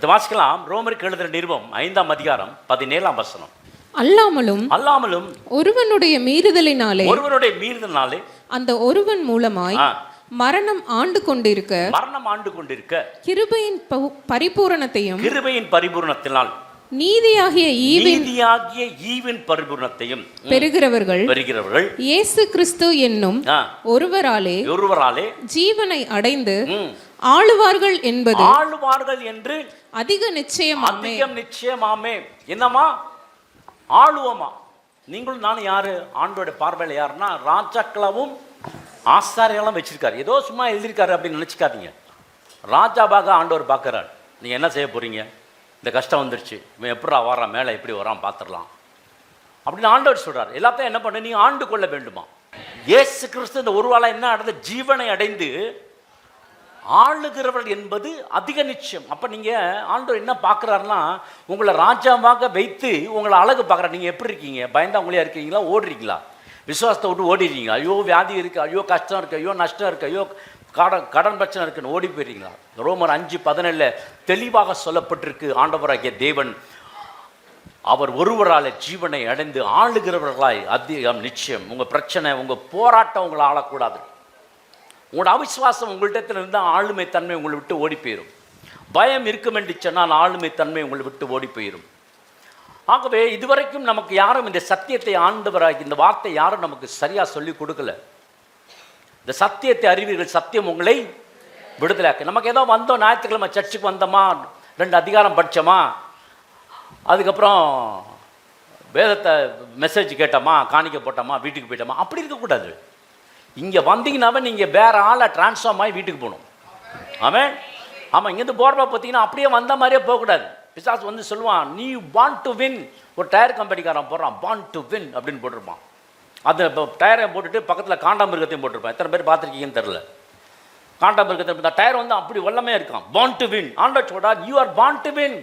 இதை வாசிக்கலாம். ரோமருக்கு எழுதுகிற நிருபம் 5ஆம் அதிகாரம் 17ஆம் வசனம். அல்லாமலும் ஒருவனுடைய மீறுதலினாலே அந்த ஒருவன் மூலமாய் மரணம் ஆண்டு கொண்டிருக்க கிருபையின் பரிபூரணத்தினால் நீதியாகிய ஈவின் பரிபூரணத்தையும் பெறுகிறவர்கள் இயேசு கிறிஸ்து என்னும் ஒருவராலே ஜீவனை அடைந்து ஆளுவார்கள் என்று அதிக நிச்சயமாமே. என்னமா ஆளுவமா? நீங்களும் நானும் யாரு? ஆண்டோட பார்வையில் யாருன்னா ராஜாக்களாவும் ஆசாரியெல்லாம் வச்சிருக்காரு. ஏதோ சும்மா எழுதியிருக்காரு அப்படின்னு நினச்சிக்காதீங்க. ராஜாவாக ஆண்டவர் பார்க்குறாரு. நீங்கள் என்ன செய்ய போகிறீங்க? இந்த கஷ்டம் வந்துருச்சு, இவன் எப்படா வரான், மேலே எப்படி வரான் பார்த்துடலாம் அப்படின்னு ஆண்டவர் சொல்கிறார். எல்லாத்தையும் என்ன பண்ண, நீங்கள் ஆண்டு கொள்ள வேண்டுமா? இயேசு கிறிஸ்து இந்த ஒரு வாழை என்ன அடைந்த ஜீவனை அடைந்து ஆளுகிறவர்கள் என்பது அதிக நிச்சயம். அப்போ நீங்கள் ஆண்டவர் என்ன பார்க்குறாருன்னா, உங்களை ராஜாவாக வைத்து உங்களை அழகு பார்க்குறாரு. நீங்கள் எப்படி இருக்கீங்க? பயந்தா உங்களையா இருக்கீங்களா? ஓடுறீங்களா? விசுவாசத்தை விட்டு ஓடிடுறீங்க? ஐயோ வியாதி இருக்குது, ஐயோ கஷ்டம் இருக்குது, ஐயோ நஷ்டம் இருக்குது, ஐயோ கடன் பிரச்சனை இருக்குன்னு ஓடி போயிடுறீங்களா? ரோமர் 5:17 தெளிவாக சொல்லப்பட்டிருக்கு. ஆண்டவராகிய தேவன் அவர் ஒருவரால் ஜீவனை அடைந்து ஆளுகிறவர்களாய் அதிகம் நிச்சயம். உங்கள் பிரச்சனை, உங்கள் போராட்டம் உங்களை ஆளக்கூடாது. உங்களோட அவிசுவாசம் உங்கள்கிட்ட இருந்தால் ஆளுமை தன்மை உங்களை விட்டு ஓடி போயிடும். பயம் இருக்கும் என்று சொன்னால் ஆளுமை தன்மை உங்களை விட்டு ஓடி போயிடும். ஆகவே இதுவரைக்கும் நமக்கு யாரும் இந்த சத்தியத்தை ஆண்டவராகி இந்த வார்த்தை யாரும் நமக்கு சரியாக சொல்லி கொடுக்கல. இந்த சத்தியத்தை அறிவீர்கள், சத்தியம் உங்களை விடுதலாக்கு. நமக்கு ஏதோ வந்தோம், ஞாயிற்றுக்கிழமை சர்ச்சுக்கு வந்தோமா, 2 அதிகாரம் படித்தோமா, அதுக்கப்புறம் வேதத்தை மெசேஜ் கேட்டோமா, காணிக்க போட்டோமா, வீட்டுக்கு போயிட்டோமா, அப்படி இருக்கக்கூடாது. இங்கே வந்தீங்கன்னாவே நீங்கள் வேறு ஆளை டிரான்ஸ்ஃபார்ம் ஆகி வீட்டுக்கு போகணும். ஆமாம், இங்கேருந்து போகிறப்ப பார்த்தீங்கன்னா அப்படியே வந்த மாதிரியே போகக்கூடாது. பிசாசு வந்து சொல்லுவான், நீ வாண்ட் டு வின். ஒரு டயர் கம்பெனிக்காரன் போடுறான், வாண்ட் டு வின் அப்படின்னு போட்டிருப்பான். அது இப்போ டயரை போட்டுட்டு பக்கத்தில் காண்டாமிருகத்தையும் போட்டிருப்பான். எத்தனை பேர் பார்த்துருக்கீங்கன்னு தெரில. காண்டாமிருகத்தை டயர் வந்து அப்படி வல்லமே இருக்கான். Want to win. ஆண்டவர் சொல்றார், you are want to win,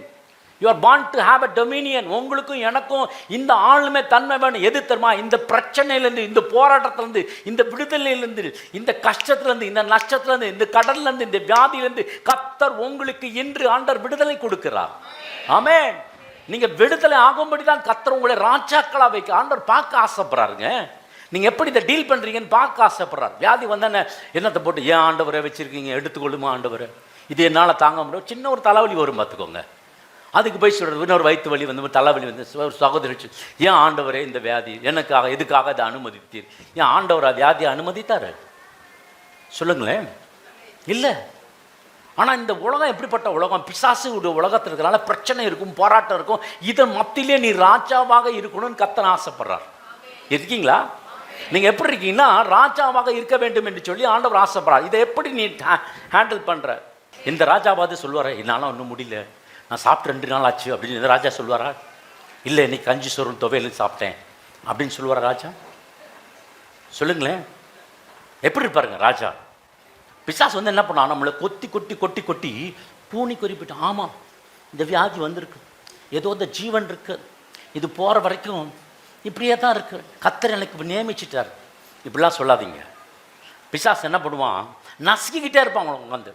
you are bond to have a Dominion. உங்களுக்கும் எனக்கும் இந்த ஆளுமை தன்மை வேணும். எது தெரியுமா? இந்த பிரச்சனையிலேருந்து, இந்த போராட்டத்திலேருந்து, இந்த விடுதலையிலேருந்து, இந்த கஷ்டத்துலேருந்து, இந்த நஷ்டத்துலேருந்து, இந்த கடல்லேருந்து, இந்த வியாதியிலேருந்து கர்த்தர் உங்களுக்கு இன்று ஆண்டவர் விடுதலை கொடுக்கிறார். ஆமென். நீங்கள் விடுதலை ஆகும்படி தான் கர்த்தர் உங்களை ராஜாக்களா வைக்க ஆண்டவர் பார்க்க ஆசைப்படுறாருங்க. நீங்கள் எப்படி இதை டீல் பண்ணுறீங்கன்னு பார்க்க ஆசைப்படுறாரு. வியாதி வந்தானே என்னத்தை போட்டு ஏன் ஆண்டவரை வச்சுருக்கீங்க, எடுத்துக்கொள்ளுமா ஆண்டவரை, இது என்னால் தாங்க முடியும். சின்ன ஒரு தலைவலி வரும் பார்த்துக்கோங்க, அதுக்கு போய் சொல்கிறது. இன்னொரு வயிற்று வலி வந்து, தலைவலி வந்து, ஒரு சகோதரி ஏன் ஆண்டவரே இந்த வியாதி எனக்காக எதுக்காக இதை அனுமதித்தீர்? ஏன் ஆண்டவரா வியாதியை அனுமதித்தார்? சொல்லுங்களேன். இல்லை. ஆனால் இந்த உலகம் எப்படிப்பட்ட உலகம்? பிசாசு உலகத்தில் இருக்கிறனால பிரச்சனை இருக்கும், போராட்டம் இருக்கும். இதன் மத்தியிலே நீ ராஜாவாக இருக்கணும்னு கர்த்தர் ஆசைப்படுறார். இருக்கீங்களா? நீங்கள் எப்படி இருக்கீங்கன்னா ராஜாவாக இருக்க வேண்டும் என்று சொல்லி ஆண்டவர் ஆசைப்படுறார். இதை எப்படி நீ ஹேண்டில் பண்ணுற? இந்த ராஜாவாவது சொல்லுவார், என்னால் ஒன்றும் முடியல, நான் சாப்பிட்டு 2 நாள் ஆச்சு அப்படின்னு இந்த ராஜா சொல்லுவாரா? இல்லை, இன்னைக்கு கஞ்சி சோறும் துவையலும் சாப்பிட்டேன் அப்படின்னு சொல்லுவாரா ராஜா? சொல்லுங்களேன். எப்படி இருப்பாருங்க ராஜா? பிசாசு வந்து என்ன பண்ணா, நம்மளை கொத்தி கொட்டி கொட்டி கொட்டி பூனி குறிப்பிட்டு, ஆமாம் இந்த வியாதி வந்திருக்கு, ஏதோ இந்த ஜீவன் இருக்கு, இது போகிற வரைக்கும் இப்படியே தான் இருக்கு, கர்த்தர் எனக்கு நியமிச்சிட்டார், இப்படிலாம் சொல்லாதீங்க. பிசாசு என்ன பண்ணுவான்? நசுக்கிக்கிட்டே இருப்பான் உங்களை உட்காந்து.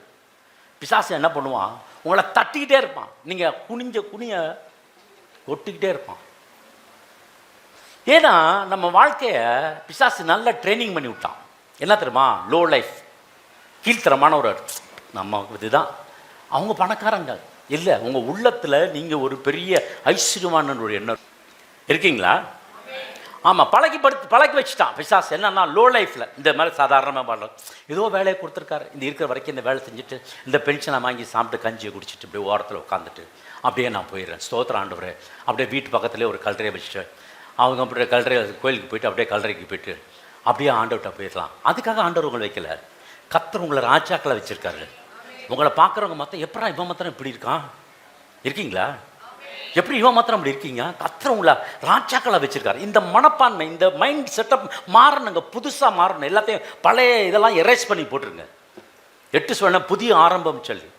பிசாசு என்ன பண்ணுவான்? உங்களை தட்டிக்கிட்டே இருப்பான். நீங்கள் குனிய கொட்டிக்கிட்டே இருப்பான். ஏன்னா நம்ம வாழ்க்கையை பிசாசு நல்லா ட்ரைனிங் பண்ணி விட்டான். என்ன தெரியுமா? லோ லைஃப், கீழ்த்தரமான ஒரு நம்ம இதுதான். அவங்க பணக்காரங்க இல்லை, உங்கள் உள்ளத்தில் நீங்கள் ஒரு பெரிய ஐஸ்வர்யமான ஒரு எண்ணம் இருக்கீங்களா? ஆமாம், பழக்கி வச்சுட்டான் பிசாசு. என்னன்னா லோ லைஃப்பில் இந்த மாதிரி சாதாரணமாக பண்ணுறோம். ஏதோ வேலையை கொடுத்துருக்காரு, இந்த இருக்கிற வரைக்கும் இந்த வேலை செஞ்சுட்டு இந்த பென்ஷனை வாங்கி சாப்பிட்டு கஞ்சியை குடிச்சிட்டு இப்படியே ஓரத்தில் உட்காந்துட்டு அப்படியே நான் போயிடுறேன். ஸ்தோத்திரம் ஆண்டவரே. அப்படியே வீட்டு பக்கத்துலேயே ஒரு கல்லறையை வச்சுட்டு அவங்க அப்படியே கோயிலுக்கு போயிட்டு அப்படியே கல்லறைக்கு போயிட்டு அப்படியே ஆண்டவர்கிட்ட போயிடலாம். அதுக்காக ஆண்டவர் உங்களை வைக்கல, கர்த்தர் உங்களை ராஜாக்களை வச்சுருக்காரு. உங்களை பார்க்குறவங்க மாத்திரம் எப்படா இவன் மாத்திரம் இப்படி இருக்கான்? இருக்கீங்களா? எப்படி இவன் மாத்திரம் அப்படி இருக்கீங்க? கர்த்தர் உங்களை ராஜாக்களை வச்சுருக்காரு. இந்த மனப்பான்மை, இந்த மைண்ட் செட்டப் மாறணுங்க, புதுசாக மாறணும். எல்லாத்தையும் பழைய இதெல்லாம் எரேஸ் பண்ணி போட்டுருங்க. 8 சொன்ன புதிய ஆரம்பம் சொல்லி,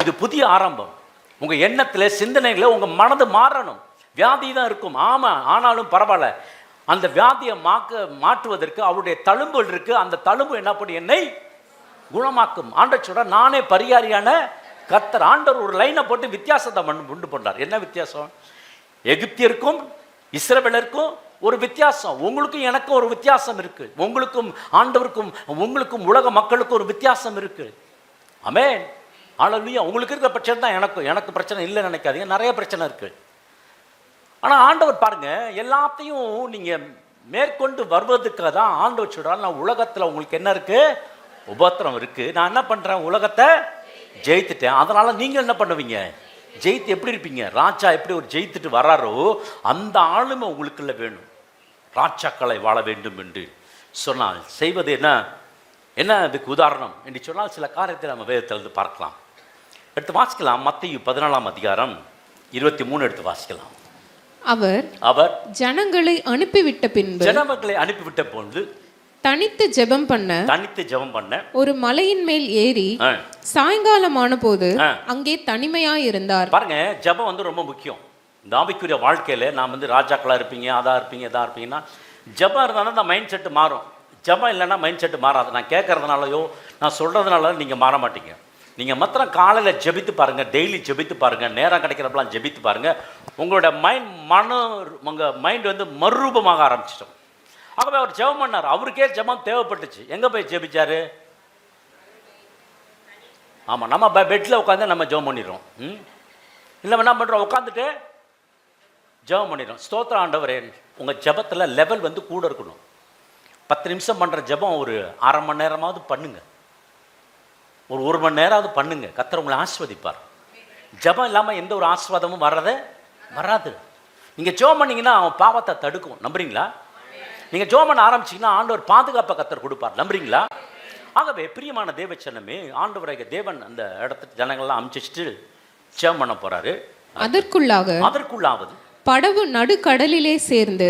இது புதிய ஆரம்பம். உங்கள் எண்ணத்தில் சிந்தனைகளில் உங்கள் மனது மாறணும். வியாதி தான் இருக்கும், ஆமாம், ஆனாலும் பரவாயில்ல. அந்த வியாதியை மாற்றுவதற்கு அவருடைய தழும்புகள் இருக்குது. அந்த தழும்பு என்ன பண்ணி என்னை குணமாக்கும். ஆண்டவர் சொல்ற, நானே பரிகாரியான கர்த்தர் ஆண்டவர் ஒரு லைனை போட்டு வித்தியாசத்தை உண்டு பண்றார். என்ன வித்தியாசம்? எகிப்தியருக்கும் இஸ்ரவேலருக்கும் ஒரு வித்தியாசம், உங்களுக்கும் எனக்கும் ஒரு வித்தியாசம் இருக்கு, உங்களுக்கும் ஆண்டவருக்கும் உங்களுக்கும் உலக மக்களுக்கும் ஒரு வித்தியாசம் இருக்கு. ஆமென். ஹல்லேலூயா. உங்களுக்கு இருக்கிற பிரச்சனை தான் எனக்கு பிரச்சனை இல்லைன்னு நினைக்காதீங்க, நிறைய பிரச்சனை இருக்கு. ஆனால் ஆண்டவர் பாருங்க, எல்லாத்தையும் நீங்க மேற்கொண்டு வருவதுக்காக தான் ஆண்டவர் சொல்றாரு, நான் உலகத்தில் உங்களுக்கு என்ன இருக்கு? உபத்திரம் இருக்கு. நான் என்ன பண்றேன்? உலகத்தை ஜெயித்துட்டேன். அதனால நீங்க என்ன பண்ணுவீங்க? ஜெயித்து எப்படி இருப்பீங்க? ராஜா எப்படி ஒரு ஜெயித்துட்டு வர்றாரோ அந்த ஆளுமை உங்களுக்குள்ள வேணும். ராஜாக்களை வாழ வேண்டும் என்று சொன்னால் செய்வது என்ன அதுக்கு உதாரணம் என்று சொன்னால் சில காரியத்தை நம்ம வேதத்திலிருந்து பார்க்கலாம். எடுத்து வாசிக்கலாம். மத்தேயு 14ஆம் அதிகாரம் 23 எடுத்து வாசிக்கலாம். அவர் ஜனங்களை அனுப்பிவிட்ட பொழுது தனித்து ஜெபம் பண்ண ஒரு மலையின் மேல் ஏறி சாயங்காலமான போது அங்கே தனிமையாய் இருந்தார். பாருங்க, ஜெபம் வந்து ரொம்ப முக்கியம். இந்த ஆவிக்குரிய வாழ்க்கையில நாம் வந்து ராஜாக்களா இருப்பீங்க, இதா இருப்பீங்கன்னா ஜெபம் இருந்தாலும் அந்த மைண்ட் செட்டு மாறும். ஜெபம் இல்லைன்னா மைண்ட் செட்டு மாறாது. நான் கேட்கறதுனாலயோ நான் சொல்றதுனால நீங்க மாற மாட்டீங்க. நீங்கள் மாத்திரம் காலையில் ஜெபித்து பாருங்கள், டெய்லி ஜெபித்து பாருங்கள், நேரம் கிடைக்கிறப்பெல்லாம் ஜெபித்து பாருங்கள். உங்களோட உங்கள் மைண்ட் வந்து மறுரூபமாக ஆரம்பிச்சிட்டோம். ஆகவே அவர் ஜெபம் பண்ணார். அவருக்கே ஜெபம் தேவைப்பட்டுச்சு. எங்கே போய் ஜெபிச்சாரு? ஆமாம், நம்ம பெட்டில் உட்காந்து நம்ம ஜெபம் பண்ணிடுறோம். இல்லை என்ன பண்ணுறோம்? உட்காந்துட்டு ஜெபம் பண்ணிடுறோம். ஸ்தோத்திர ஆண்டவரே. உங்கள் ஜெபத்தில் லெவல் வந்து கூட இருக்கணும். 10 நிமிஷம் பண்ணுற ஜெபம் ஒரு அரை மணி நேரமாவது பண்ணுங்க, ஒரு 1 மணி நேரமாவது பண்ணுங்க. கர்த்தர் உங்களை ஆசீர்வதிப்பார். ஜெபம் இல்லாமல் எந்த ஒரு ஆசீர்வாதமும் வராது. நீங்கள் ஜெபம் பண்ணீங்கன்னா அவன் பாவத்தை தடுக்கும். நம்புறீங்களா? நீங்கள் ஜெபம் பண்ண ஆரம்பிச்சிங்கன்னா ஆண்டவர் பாதுகாப்பை கர்த்தர் கொடுப்பார். நம்புறீங்களா? ஆகவே பிரியமான தேவச்சனமே, ஆண்டவராகிய தேவன் அந்த இடத்துக்கு ஜனங்கள்லாம் அனுப்பிச்சிட்டு ஜெபம் பண்ண போறாரு. அதற்குள்ளாவது படகு நடுக்கடலிலே சேர்ந்து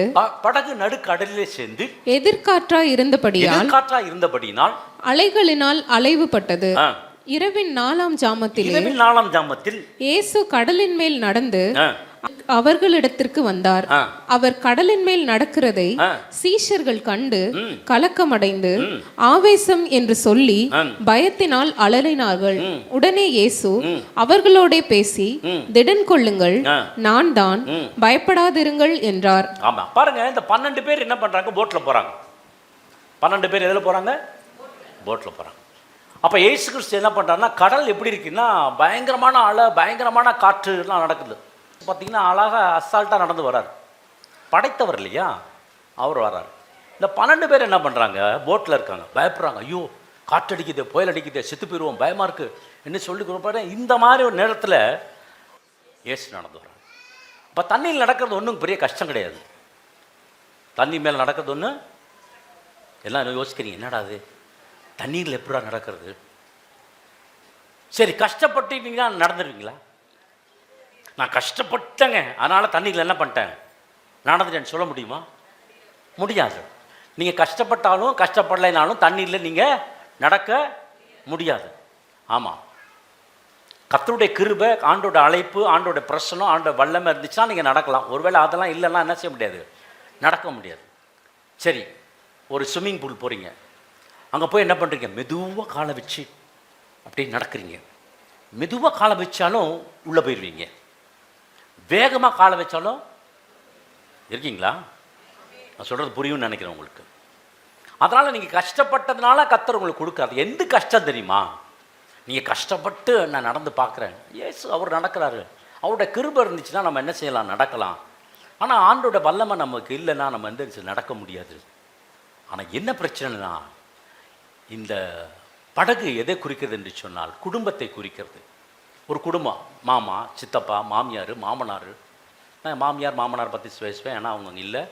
எதிர்காற்றா இருந்தபடியால் அலைகளினால் அலைவுபட்டது. இரவின் 4ஆம் ஜாமத்தில் இயேசு கடலின் மேல் நடந்து அவர்களிடத்திற்கு வந்தார். அவர் கடலின் மேல் நடக்கிறதை சீஷர்கள் கண்டு கலக்கமடைந்து ஆவேசம் என்று சொல்லி பயத்தினால் அலறினார்கள். உடனே இயேசு அவர்களோட பேசி, திடன் கொள்ளுங்கள், நான் தான், பயப்படாதிருங்கள் என்றார். ஆமா, பாருங்க, இந்த 12 பேர் என்ன பண்றாங்க? போட்ல போறாங்க. 12 பேர் எதுல போறாங்க? போட்ல போறாங்க. அப்ப இயேசு கிறிஸ்து என்ன பண்றாருன்னா, கடல் எப்படி இருக்குன்னா பயங்கரமான அலை, பயங்கரமான காற்று எல்லாம் நடக்குது. பார்த்தீங்கன்னா அழகாக அசால்ட்டாக நடந்து வர்றார். படைத்தவர் இல்லையா, அவர் வர்றார். இந்த 12 பேர் என்ன பண்ணுறாங்க? போட்டில் இருக்காங்க, பயப்படுறாங்க. ஐயோ, காற்றடிக்குது, புயல் அடிக்குது, செத்து போயிடுவோம், பயமாக இருக்குது என்ன சொல்லி கொடுப்பாரு. இந்த மாதிரி ஒரு நேரத்தில் இயேசு நடந்து வர்றாங்க. இப்போ தண்ணியில் நடக்கிறது ஒன்றும் பெரிய கஷ்டம் கிடையாது. தண்ணி மேலே நடக்கிறது ஒன்று எல்லாம் யோசிக்கிறீங்க, என்னடா அது தண்ணீரில் எப்படா நடக்கிறது? சரி, கஷ்டப்பட்டுட்டீங்கன்னா நடந்துருவீங்களா? நான் கஷ்டப்பட்டேங்க, அதனால் தண்ணியில் என்ன பண்ணிட்டேன், நடந்துட்டேன்னு சொல்ல முடியுமா? முடியாது. நீங்கள் கஷ்டப்பட்டாலும் கஷ்டப்படலைனாலும் தண்ணியில் நீங்கள் நடக்க முடியாது. ஆமாம், கர்த்தருடைய கிருபை, ஆண்டோட அழைப்பு, ஆண்டோட பிரசனம், ஆண்டோட வல்லமை இருந்துச்சுன்னா நீங்கள் நடக்கலாம். ஒருவேளை அதெல்லாம் இல்லைன்னா என்ன செய்ய முடியாது, நடக்க முடியாது. சரி, ஒரு ஸ்விம்மிங் பூல் போகிறீங்க, அங்கே போய் என்ன பண்ணுறீங்க? மெதுவாக காலை வச்சு அப்படி நடக்கிறீங்க. மெதுவாக காலை வச்சாலும் உள்ளே போயிடுவீங்க, வேகமாக காலை வச்சாலும் இருக்கீங்களா? நான் சொல்கிறது புரியும்னு நினைக்கிறேன் உங்களுக்கு. அதனால் நீங்கள் கஷ்டப்பட்டதுனால கர்த்தர் உங்களுக்கு கொடுக்காது. எந்த கஷ்டம் தெரியுமா? நீங்கள் கஷ்டப்பட்டு நான் நடந்து பார்க்குறேன், இயேசு அவர் நடக்கிறாரு, அவரோட கிருபை இருந்துச்சுன்னா நம்ம என்ன செய்யலாம், நடக்கலாம். ஆனால் ஆண்டோட வல்லமை நமக்கு இல்லைன்னா நம்ம எந்த நடக்க முடியாது. ஆனால் என்ன பிரச்சனைனா, இந்த படகு எதை குறிக்கிறது என்று சொன்னால் குடும்பத்தை குறிக்கிறது. ஒரு குடும்பம், மாமா, சித்தப்பா, மாமியார், மாமனார். நான் மாமனார் பற்றி பேசுவேன், ஏன்னா அவங்க இல்லை,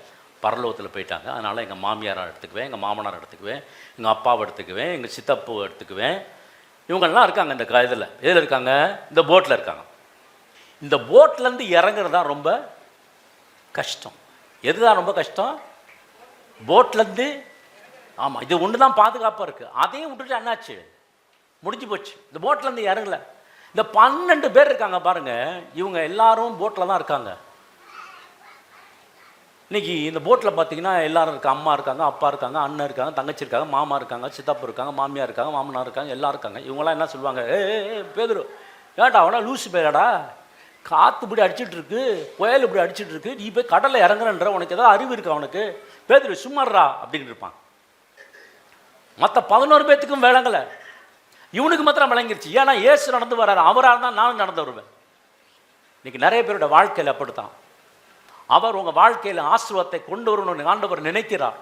பரலோகத்தில் போயிட்டாங்க. அதனால் எங்கள் மாமியாரை எடுத்துக்குவேன், எங்கள் மாமனார் எடுத்துக்குவேன், எங்கள் அப்பாவை எடுத்துக்குவேன், எங்கள் சித்தப்பாவை எடுத்துக்குவேன். இவங்கெல்லாம் இருக்காங்க இந்த இதில். எதில் இருக்காங்க? இந்த போட்டில் இருக்காங்க. இந்த போட்லேருந்து இறங்குறது தான் ரொம்ப கஷ்டம். எதுதான் ரொம்ப கஷ்டம்? போட்லேருந்து. ஆமாம், இது ஒன்று தான் பாதுகாப்பாக இருக்குது. அதையும் விட்டுட்டு என்னாச்சு, முடிஞ்சு போச்சு. இந்த போட்லேருந்து இறங்கல. இந்த 12 பேர் இருக்காங்க பாருங்க, இவங்க எல்லாரும் போட்டில் தான் இருக்காங்க. இன்னைக்கு இந்த போட்டில் பார்த்தீங்கன்னா எல்லாரும் இருக்காங்க. அம்மா இருக்காங்க, அப்பா இருக்காங்க, அண்ணன் இருக்காங்க, தங்கச்சி இருக்காங்க, மாமா இருக்காங்க, சித்தப்பா இருக்காங்க, மாமியார் இருக்காங்க, மாமனார் இருக்காங்க, எல்லாம் இருக்காங்க. இவங்களாம் என்ன சொல்லுவாங்க? பேதுரு ஏன்டா அவனா லூசு பேராடா, காற்று இப்படி அடிச்சுட்டு இருக்கு, புயல் இப்படி அடிச்சுட்டு இருக்கு, நீ போய் கடலில் இறங்குறன்ற, உனக்கு ஏதாவது அறிவு இருக்கா அவனுக்கு? பேதுரு சும்மாடுறா அப்படின்னு இருப்பான். மற்ற 11 பேத்துக்கும் விளங்கலை, இவனுக்கு மாத்திரம் விளங்கிருச்சு. ஏன்னா இயேசு நடந்து வர்றாரு, அவராக இருந்தால் நானும் நடந்து வருவேன். இன்னைக்கு நிறைய பேரோட வாழ்க்கையில் அப்படித்தான். அவர் உங்கள் வாழ்க்கையில் ஆசீர்வாதத்தை கொண்டு வரணும்னு ஆண்டவர் நினைக்கிறார்.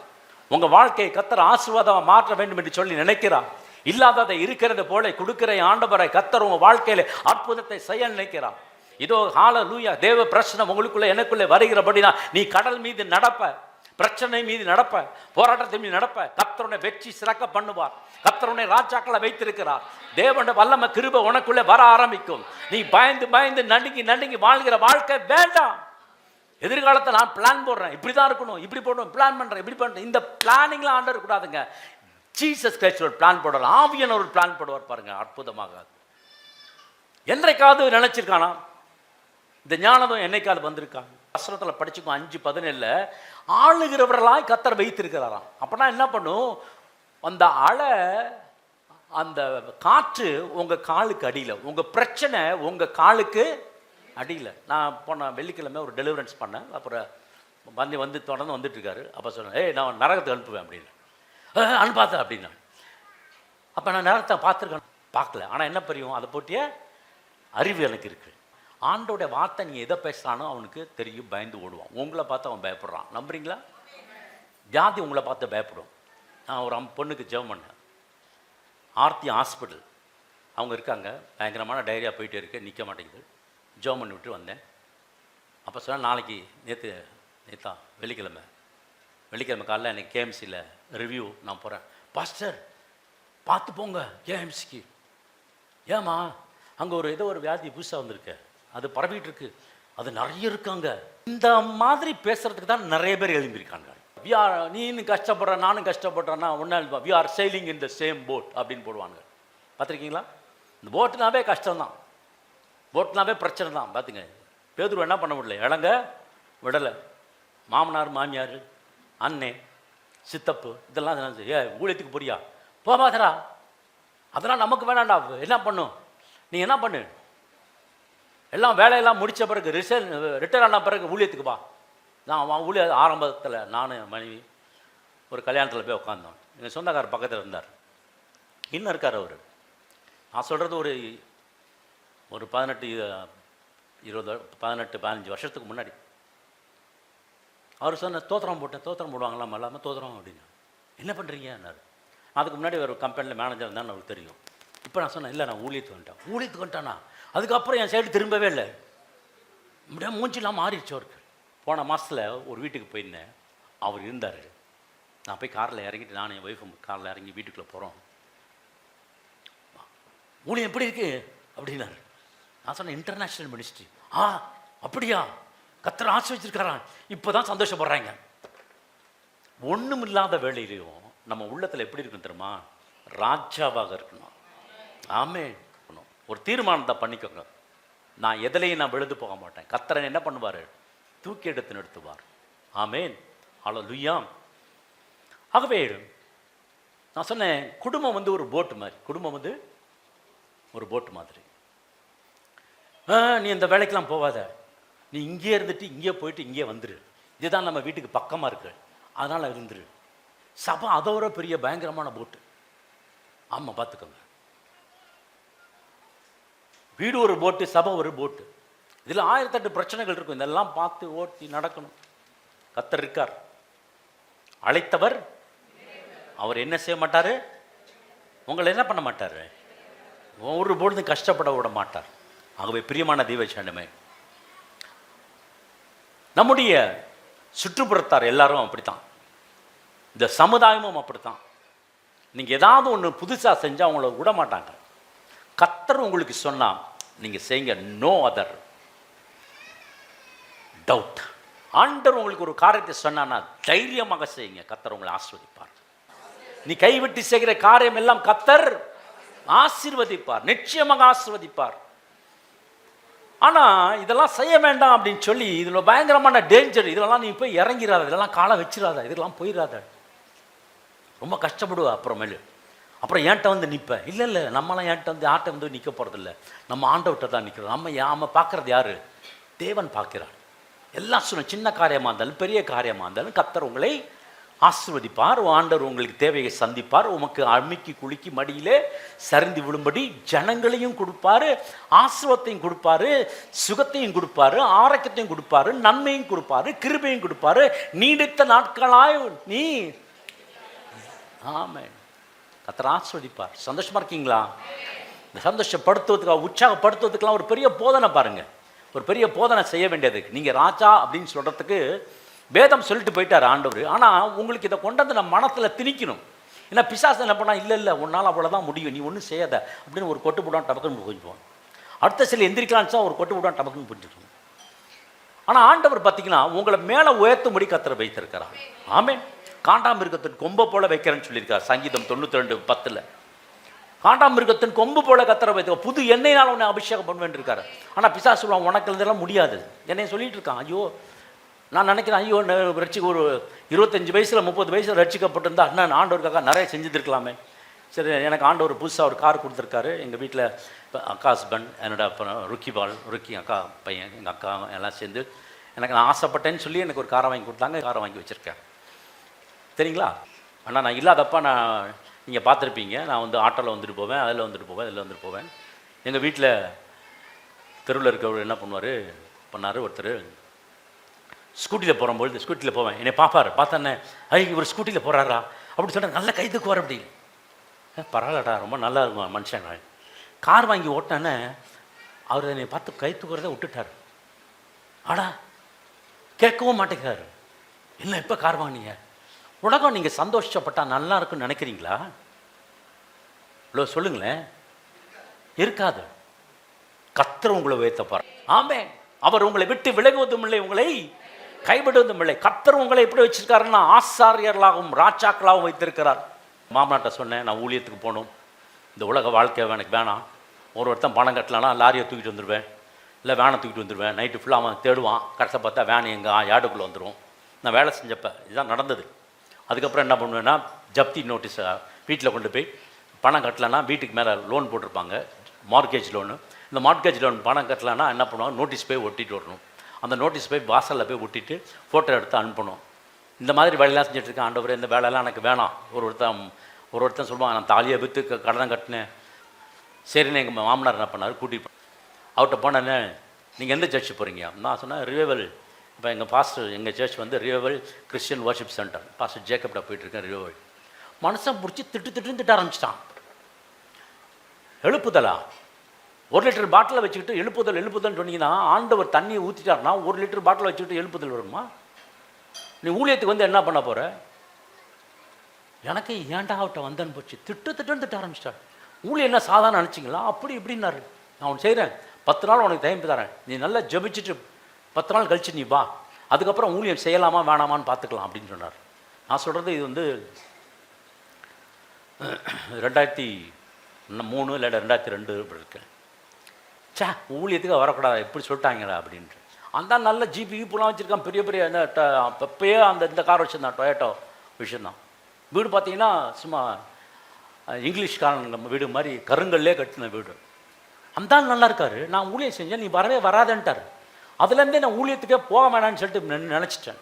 உங்கள் வாழ்க்கையை கர்த்தர் ஆசீர்வாதமாக மாற்ற வேண்டும் என்று சொல்லி நினைக்கிறார். இல்லாததை இருக்கிறது போல கொடுக்கிற ஆண்டவரை கர்த்தர் உங்கள் வாழ்க்கையில் அற்புதத்தை செய்ய நினைக்கிறார். இதோ ஹல்லேலூயா, தேவ பிரச்சனை உங்களுக்குள்ளே எனக்குள்ளே வருகிறபடினா நீ கடல் மீது நடப்ப, பிரச்சனை மீது நடப்ப, போராட்டத்தின் மீது நடப்ப, கர்த்தருடைய வெற்றி சிறக்க பண்ணுவார். கர்த்தருடைய ராஜாக்களை வைத்திருக்கிறார். தேவனுடைய வல்லமை கிருபை உனக்குள்ளே வர ஆரம்பிக்கும். நீ பயந்து பயந்து நடுங்கி வாழ்கிற வாழ்க்கை வேண்டாம். எதிர்காலத்தை நான் பிளான் போடுறேன், இப்படி தான் இருக்கணும், இப்படி போடணும், பிளான் பண்ணுறேன், இப்படி பண்ணுறேன், இந்த பிளானிங்லாம் ஆண்டவர் கூடாதுங்க. ஜீசஸ் கிரைஸ்ட் ஒரு பிளான் போடுவார், ஆவியானவர் ஒரு பிளான் போடுவார் பாருங்க, அற்புதமாக. என்றைக்காவது நினைச்சிருக்கானா? இந்த ஞானம் என்னைக்காவது வந்திருக்காங்க? வசனத்தில் படிச்சுக்கோ 5:17 ஆளுகிறவர்களாய் கர்த்தர் வைத்திருக்கிறாராம். அப்படின்னா என்ன பண்ணும்? அந்த அலை, அந்த காற்று உங்கள் காலுக்கு அடியில், உங்கள் பிரச்சனை உங்கள் காலுக்கு அடியில். நான் போன வெள்ளிக்கிழமை ஒரு டெலிவரன்ஸ் பண்ணேன். அப்புறம் வந்து தொடர்ந்து வந்துட்டு இருக்காரு. அப்போ சொன்னேன், ஏய் நான் நரகத்துக்கு அனுப்புவேன் அப்படின்னு. அனுப்பாத அப்படின்னா. அப்போ நான் நரகத்தை பார்த்துருக்கேன், பார்க்கல. ஆனால் என்ன புரியும், அதை போட்டிய அறிவு எனக்கு இருக்குது. ஆண்டோடைய வார்த்தை நீங்கள் எதை பேசுகிறானோ அவனுக்கு தெரியும், பயந்து ஓடுவான். உங்களை பார்த்து அவன் பயப்படுறான். நம்புறீங்களா? ஜாதி உங்களை பார்த்து பயப்படும். நான் ஒரு பொண்ணுக்கு ஜெபம் பண்ணேன், ஆர்த்தி ஹாஸ்பிட்டல் அவங்க இருக்காங்க, பயங்கரமான டைரியா போயிட்டே இருக்கு, நிற்க மாட்டேங்குது. ஜெபம் பண்ணி விட்டு வந்தேன். அப்போ சொன்னால் நாளைக்கு நேற்றா வெள்ளிக்கிழமை காலையில் எனக்கு கேஎம்சியில் ரிவ்யூ நான் போகிறேன். பாஸ்டர் பார்த்து போங்க கேஎம்சிக்கு. ஏம்மா? அங்கே ஏதோ ஒரு வியாதி புதுசாக வந்திருக்கு, அது பரவிட்டு இருக்கு, அது நிறைய இருக்காங்க. இந்த மாதிரி பேசுறதுக்கு தான் நிறைய பேர் எழுந்திருக்காங்க. நீனு கஷ்டப்படுற நானும் கஷ்டப்படுறேன்னா ஒன்றும் we are sailing in the same boat அப்படின்னு போடுவாங்க. பார்த்துருக்கீங்களா? இந்த போட்டுனாவே கஷ்டம்தான், போட்டுனாவே பிரச்சனை தான். பார்த்துங்க, பேதுரு என்ன பண்ண முடியல, இளங்க விடலை. மாமனார் மாமியார் அண்ணே சித்தப்பு இதெல்லாம் ஊழியத்துக்கு போறியா, போகாதரா, அதெல்லாம் நமக்கு வேணாண்டா. என்ன பண்ணும், நீ என்ன பண்ணு, எல்லாம் வேலையெல்லாம் முடித்த பிறகு ரிட்டையர் ஆன பிறகு ஊழியத்துக்கு வா. நான் ஊழிய ஆரம்பத்தில் நான் மனைவி ஒரு கல்யாணத்தில் போய் உட்காந்தோம். எங்கள் சொந்தக்காரர் பக்கத்தில் இருந்தார், இன்னும் இருக்கார் அவர். நான் சொல்கிறது ஒரு 18-15 வருஷத்துக்கு முன்னாடி. அவர் சொன்ன தோத்திரம் போடுவாங்களாம் இல்லாமல் தோத்திரம் அப்படின்னு. என்ன பண்ணுறீங்கன்னாரு. அதுக்கு முன்னாடி ஒரு கம்பெனியில் மேனேஜர் இருந்தான்னு அவருக்கு தெரியும். இப்போ நான் சொன்னேன், இல்லை நான் ஊழியத்துக்கு வந்துட்டானா. அதுக்கப்புறம் என் சைடு திரும்பவே இல்லை, அப்படியே மூஞ்சிலாம் மாறிடுச்சு அவருக்கு. போன மாதத்தில் ஒரு வீட்டுக்கு போயிருந்தேன், அவர் இருந்தார். நான் போய் காரில் இறங்கிட்டு நானும் என் ஒய்ஃபும் காரில் இறங்கி வீட்டுக்குள்ளே போகிறோம். ஊழியம் எப்படி இருக்கு அப்படின்னாரு. நான் சொன்னேன், இன்டர்நேஷ்னல் மினிஸ்ட்ரி. அப்படியா, கர்த்தர் ஆசீர்வதிச்சிருக்காராம், இப்போ தான் சந்தோஷப்படுறாங்க. ஒன்றும் இல்லாத வேலையிலையும் நம்ம உள்ளத்தில் எப்படி இருக்கணும் தெரியுமா? ராஜாவாக இருக்கணும். ஆமென். ஒரு தீர்மானத்தை பண்ணிக்கோங்க, நான் எதிலையும் நான் விழுந்து போக மாட்டேன். கர்த்தர் என்ன பண்ணுவார்? தூக்கி எடுத்து நிறுத்துவார். ஆமென். ஹல்லேலூயா. ஆகவே நான் சொன்னேன், குடும்பம் ஒரு போட்டு மாதிரி, ஒரு போட்டு மாதிரி. நீ இந்த வேலைக்கெல்லாம் போகாத, நீ இங்கே இருந்துட்டு இங்கே போயிட்டு இங்கே வந்துரு, இதுதான் நம்ம வீட்டுக்கு பக்கமாக இருக்கு, அதனால் இருந்துரு. சபை அதோட பெரிய பயங்கரமான போட்டு. ஆமாம், பார்த்துக்கோங்க. வீடு ஒரு போட்டு, சபை ஒரு போட்டு. இதில் 1008 பிரச்சனைகள் இருக்கும். இதெல்லாம் பார்த்து ஓட்டி நடக்கணும். கர்த்தர் இருக்கார், அழைத்தவர். அவர் என்ன செய்ய மாட்டார்? உங்களை என்ன பண்ண மாட்டார்? ஒரு பொழுதும் கஷ்டப்பட விட மாட்டார். ஆகவே பிரியமான தெய்வஜனமே, நம்முடைய சுற்றுப்புறத்தார் எல்லாரும் அப்படித்தான், இந்த சமுதாயமும் அப்படித்தான். நீங்கள் ஏதாவது ஒன்று புதுசாக செஞ்சால் அவங்கள விட மாட்டாங்க. கர்த்தர் உங்களுக்கு சொன்னால் நீங்கள் செய்யுங்க, நோ அதர் டவுட். ஆண்டவர் உங்களுக்கு ஒரு காரியத்தை சொன்னா தைரியமாக செய்யுங்க, கர்த்தர் உங்களை ஆசீர்வதிப்பார். நீ கைவிட்டு செய்கிற காரியம் எல்லாம் கர்த்தர் ஆசீர்வதிப்பார், நிச்சயமாக ஆசீர்வதிப்பார். ஆனால் இதெல்லாம் செய்ய வேண்டாம் அப்படின்னு சொல்லி, இதில் பயங்கரமான டேஞ்சர், இதெல்லாம் நீ போய் இறங்கிறாத, இதெல்லாம் காலை வச்சிடாத, இதெல்லாம் போயிடாத, ரொம்ப கஷ்டப்படுவா அப்புறமேலு. அப்புறம் ஏன்ட்ட வந்து நிற்பேன். இல்லை நம்மளாம் ஏன்ட்ட வந்து ஆட்டை வந்து நிற்க போகிறதில்ல, நம்ம ஆண்டவர்கிட்ட தான் நிற்கிறோம். நம்ம பார்க்குறது யார்? தேவன் பார்க்கிறார். எல்லாம் சின்ன காரியமாக இருந்தாலும் பெரிய காரியமாக இருந்தாலும் கர்த்தர் உங்களை ஆசீர்வதிப்பார். ஆண்டவர் உங்களுக்கு தேவையை சந்திப்பார். உமக்கு அமிக்கி குலுக்கி மடியிலே சரிந்து விழும்படி ஜனங்களையும் கொடுப்பாரு, ஆசீர்வாதத்தையும் கொடுப்பாரு, சுகத்தையும் கொடுப்பாரு, ஆரோக்கியத்தையும் கொடுப்பாரு, நன்மையும் கொடுப்பாரு, கிருபையும் கொடுப்பாரு. நீடித்த நாட்களாய் நீ ஆமென். கர்த்தர் ஆசீர்வதிப்பார். சந்தோஷமா இருக்கீங்களா? இந்த சந்தோஷப்படுத்துவதுக்கு உற்சாகப்படுத்துவதுக்கெல்லாம் ஒரு பெரிய போதனை பாருங்க. ஒரு பெரிய போதனை செய்ய வேண்டியது. நீங்கள் ராஜா அப்படின்னு சொல்கிறதுக்கு வேதம் சொல்லிட்டு போயிட்டார் ஆண்டவர். ஆனால் உங்களுக்கு இதை கொண்டு வந்து நம்ம மனத்தில் திணிக்கணும். ஏன்னா பிசாசு என்ன பண்ணால் இல்லை உன்னால் அவ்வளோதான் முடியும், நீ ஒன்றும் செய்யாத அப்படின்னு ஒரு கொட்டு போடான் டபக்குன்னு புரிஞ்சுப்போம். அடுத்த சில எந்திரிக்கலான்னு ஒரு கொட்டு போடான் டபக்குன்னு புரிஞ்சுக்கணும். ஆனால் ஆண்டவர் பார்த்தீங்கன்னா உங்களை மேலே உயர்த்தும்படி கர்த்தர் வைத்திருக்கிறார். ஆமென். காண்டாமிருகத்தின் கொம்பை போல வைக்கிறேன்னு சொல்லியிருக்கார் சங்கீதம் 92:10. காண்டாமிருகத்தின் கொம்பு போல கர்த்தரை வைத்திருக்க, புது எண்ணெயினால் உன்னை அபிஷேகம் பண்ணுவேன் இருக்காரு. ஆனால் பிசாசு சொல்லுவான் உனக்கு இதெல்லாம் முடியாது. என்னை சொல்லிட்டு இருக்கான். ஐயோ நான் நினைக்கிறேன், ஐயோ ஒரு 25 வயசில் 30 வயசில் ரட்சிக்கப்பட்டிருந்தா நான் ஆண்டவருக்காக நிறைய செஞ்சுருக்கலாமே. சரி, எனக்கு ஆண்டவர் புதுசாக ஒரு கார் கொடுத்துருக்காரு. எங்கள் வீட்டில் இப்போ அக்கா ஹஸ்பண்ட், என்னோட அப்புறம் ருக்கி அக்கா பையன், எங்கள் அக்கா எல்லாம் சேர்ந்து எனக்கு நான் ஆசைப்பட்டேன்னு சொல்லி எனக்கு ஒரு காரை வாங்கி கொடுத்தாங்க. காரை வாங்கி வச்சுருக்கேன் தெரியுங்களா. ஆனால் நான் இல்லாதப்பா நீங்கள் பார்த்துருப்பீங்க, நான் வந்து ஆட்டோவில் வந்துட்டு போவேன், அதில் வந்துட்டு போவேன். எங்கள் வீட்டில் தெருவில் இருக்கிறவர் என்ன பண்ணார் ஒருத்தர் ஸ்கூட்டியில் போகும்பொழுது ஸ்கூட்டியில் போவேன், என்னை பார்த்தானே இவர் ஸ்கூட்டியில் போகிறாரா அப்படி சொன்னார். நல்லா கை தூக்குவார். அப்படி பரவாயில்லடா, ரொம்ப நல்லா இருக்கும் மனுஷன். கார் வாங்கி ஓட்டினே அவர் என்னை பார்த்து கை தூக்குறதை விட்டுட்டார். ஆடா கேட்கவும் மாட்டேங்கிறாரு. இல்லை எப்போ கார் வாங்கினீங்க? உலகம் நீங்கள் சந்தோஷப்பட்டா நல்லா இருக்குன்னு நினைக்கிறீங்களா? இவ்வளோ சொல்லுங்களேன். இருக்காது. கர்த்தர் உங்களை உயர்த்தப்பார். ஆமே. அவர் உங்களை விட்டு விலகுவதும் இல்லை, உங்களை கைவிடுவதும் இல்லை. கர்த்தர் உங்களை எப்படி வச்சிருக்காருன்னா ஆசாரியர்களாகவும் ராஜாக்களாகவும் வைத்திருக்கிறார். மாமனாட்ட சொன்னேன், நான் ஊழியத்துக்கு போகணும், இந்த உலக வாழ்க்கை எனக்கு வேணாம். ஒருத்தன் பணம் கட்டலன்னா லாரியை தூக்கிட்டு வந்துடுவேன், இல்லை வேனை தூக்கிட்டு வந்துடுவேன். நைட்டு ஃபுல்லாக அவன் தேடுவான், கடைசியாக பார்த்தா வேன் எங்கள் யார்டுக்குள்ளே வந்துடும். நான் வேலை செஞ்சப்போ இதுதான் நடந்தது. அதுக்கப்புறம் என்ன பண்ணுவேன்னா ஜப்தி நோட்டீஸை வீட்டில் கொண்டு போய் பணம் கட்டலைன்னா வீட்டுக்கு மேலே லோன் போட்டிருப்பாங்க, மார்கேஜ் லோனு. இந்த மார்கேஜ் லோன் பணம் கட்டலைன்னா என்ன பண்ணுவாங்க, நோட்டீஸ் போய் ஒட்டிட்டு வரணும். அந்த நோட்டீஸ் போய் வாசலில் போய் ஒட்டிட்டு ஃபோட்டோ எடுத்து அனுப்பணும். இந்த மாதிரி வேலையெல்லாம் செஞ்சுட்ருக்கேன். ஆண்டவரே இந்த வேலையெல்லாம் எனக்கு வேணாம். ஒருத்தன் சொல்லுவான், நான் தாலியை விற்று கடனை கட்டினேன். சரின்னு எங்கள் மாமனார் என்ன பண்ணார், கூட்டிகிட்டு அவர்கிட்ட போனேன்னு, நீங்கள் எந்த சர்ச்சு போகிறீங்க? நான் சொன்னேன் ரிவைவல். இப்போ எங்கள் பாஸ்டர், எங்கள் சர்ச் வந்து revival Christian worship center, pastor ஜேக்கப்ட போயிட்டுருக்கேன். ரிவைவல் மனுஷன் பிடிச்சி திட்டு ஆரம்பிச்சிட்டான். எழுப்புதலா? 1 லிட்டர் பாட்டிலை வச்சுக்கிட்டு எழுப்புதல்னு சொன்னீங்கன்னா ஆண்டவர் தண்ணியை ஊற்றிட்டார்னா 1 லிட்டர் பாட்டிலை வச்சுக்கிட்டு எழுப்புதல் வருமா? நீ ஊழியத்துக்கு வந்து என்ன பண்ண போகிற? எனக்கு ஏன்டா அவட்ட வந்தேன்னு போச்சு. திட்ட ஆரம்பிச்சிட்டார். ஊழியம் என்ன சாதாரண நினச்சிங்களா? அப்படி இப்படின்னாரு. நான் ஒன்று செய்கிறேன், 10 நாள் உனக்கு டைம் தரேன், நீ நல்லா ஜெபிச்சுட்டு 10 நாள் கழிச்சு நீ வா, அதுக்கப்புறம் ஊழியம் செய்யலாமா வேணாமான்னு பார்த்துக்கலாம் அப்படின்னு சொன்னார். நான் சொல்கிறது இது வந்து 2003 இல்லை 2002 இருக்கேன். ஊழியத்துக்கு வரக்கூடாது எப்படி சொல்லிட்டாங்களா அப்படின்ட்டு. அந்த நல்ல ஜிபி ஈப்புலாம் வச்சுருக்கான், பெரிய பெரிய இப்போயே இந்த கார் வச்சுருந்தான், டொயோட்டோ விஷயந்தான். வீடு பார்த்தீங்கன்னா சும்மா இங்கிலீஷ்காரன் நம்ம வீடு மாதிரி கருங்கல்லே கட்டின வீடு. அந்த நல்லா இருக்காரு. நான் ஊழியம் செஞ்சேன், நீ வரவே வராதன்ட்டார். அதுலேருந்தே நான் ஊழியத்துக்கே போக வேணான்னு சொல்லிட்டு நினச்சிட்டேன்.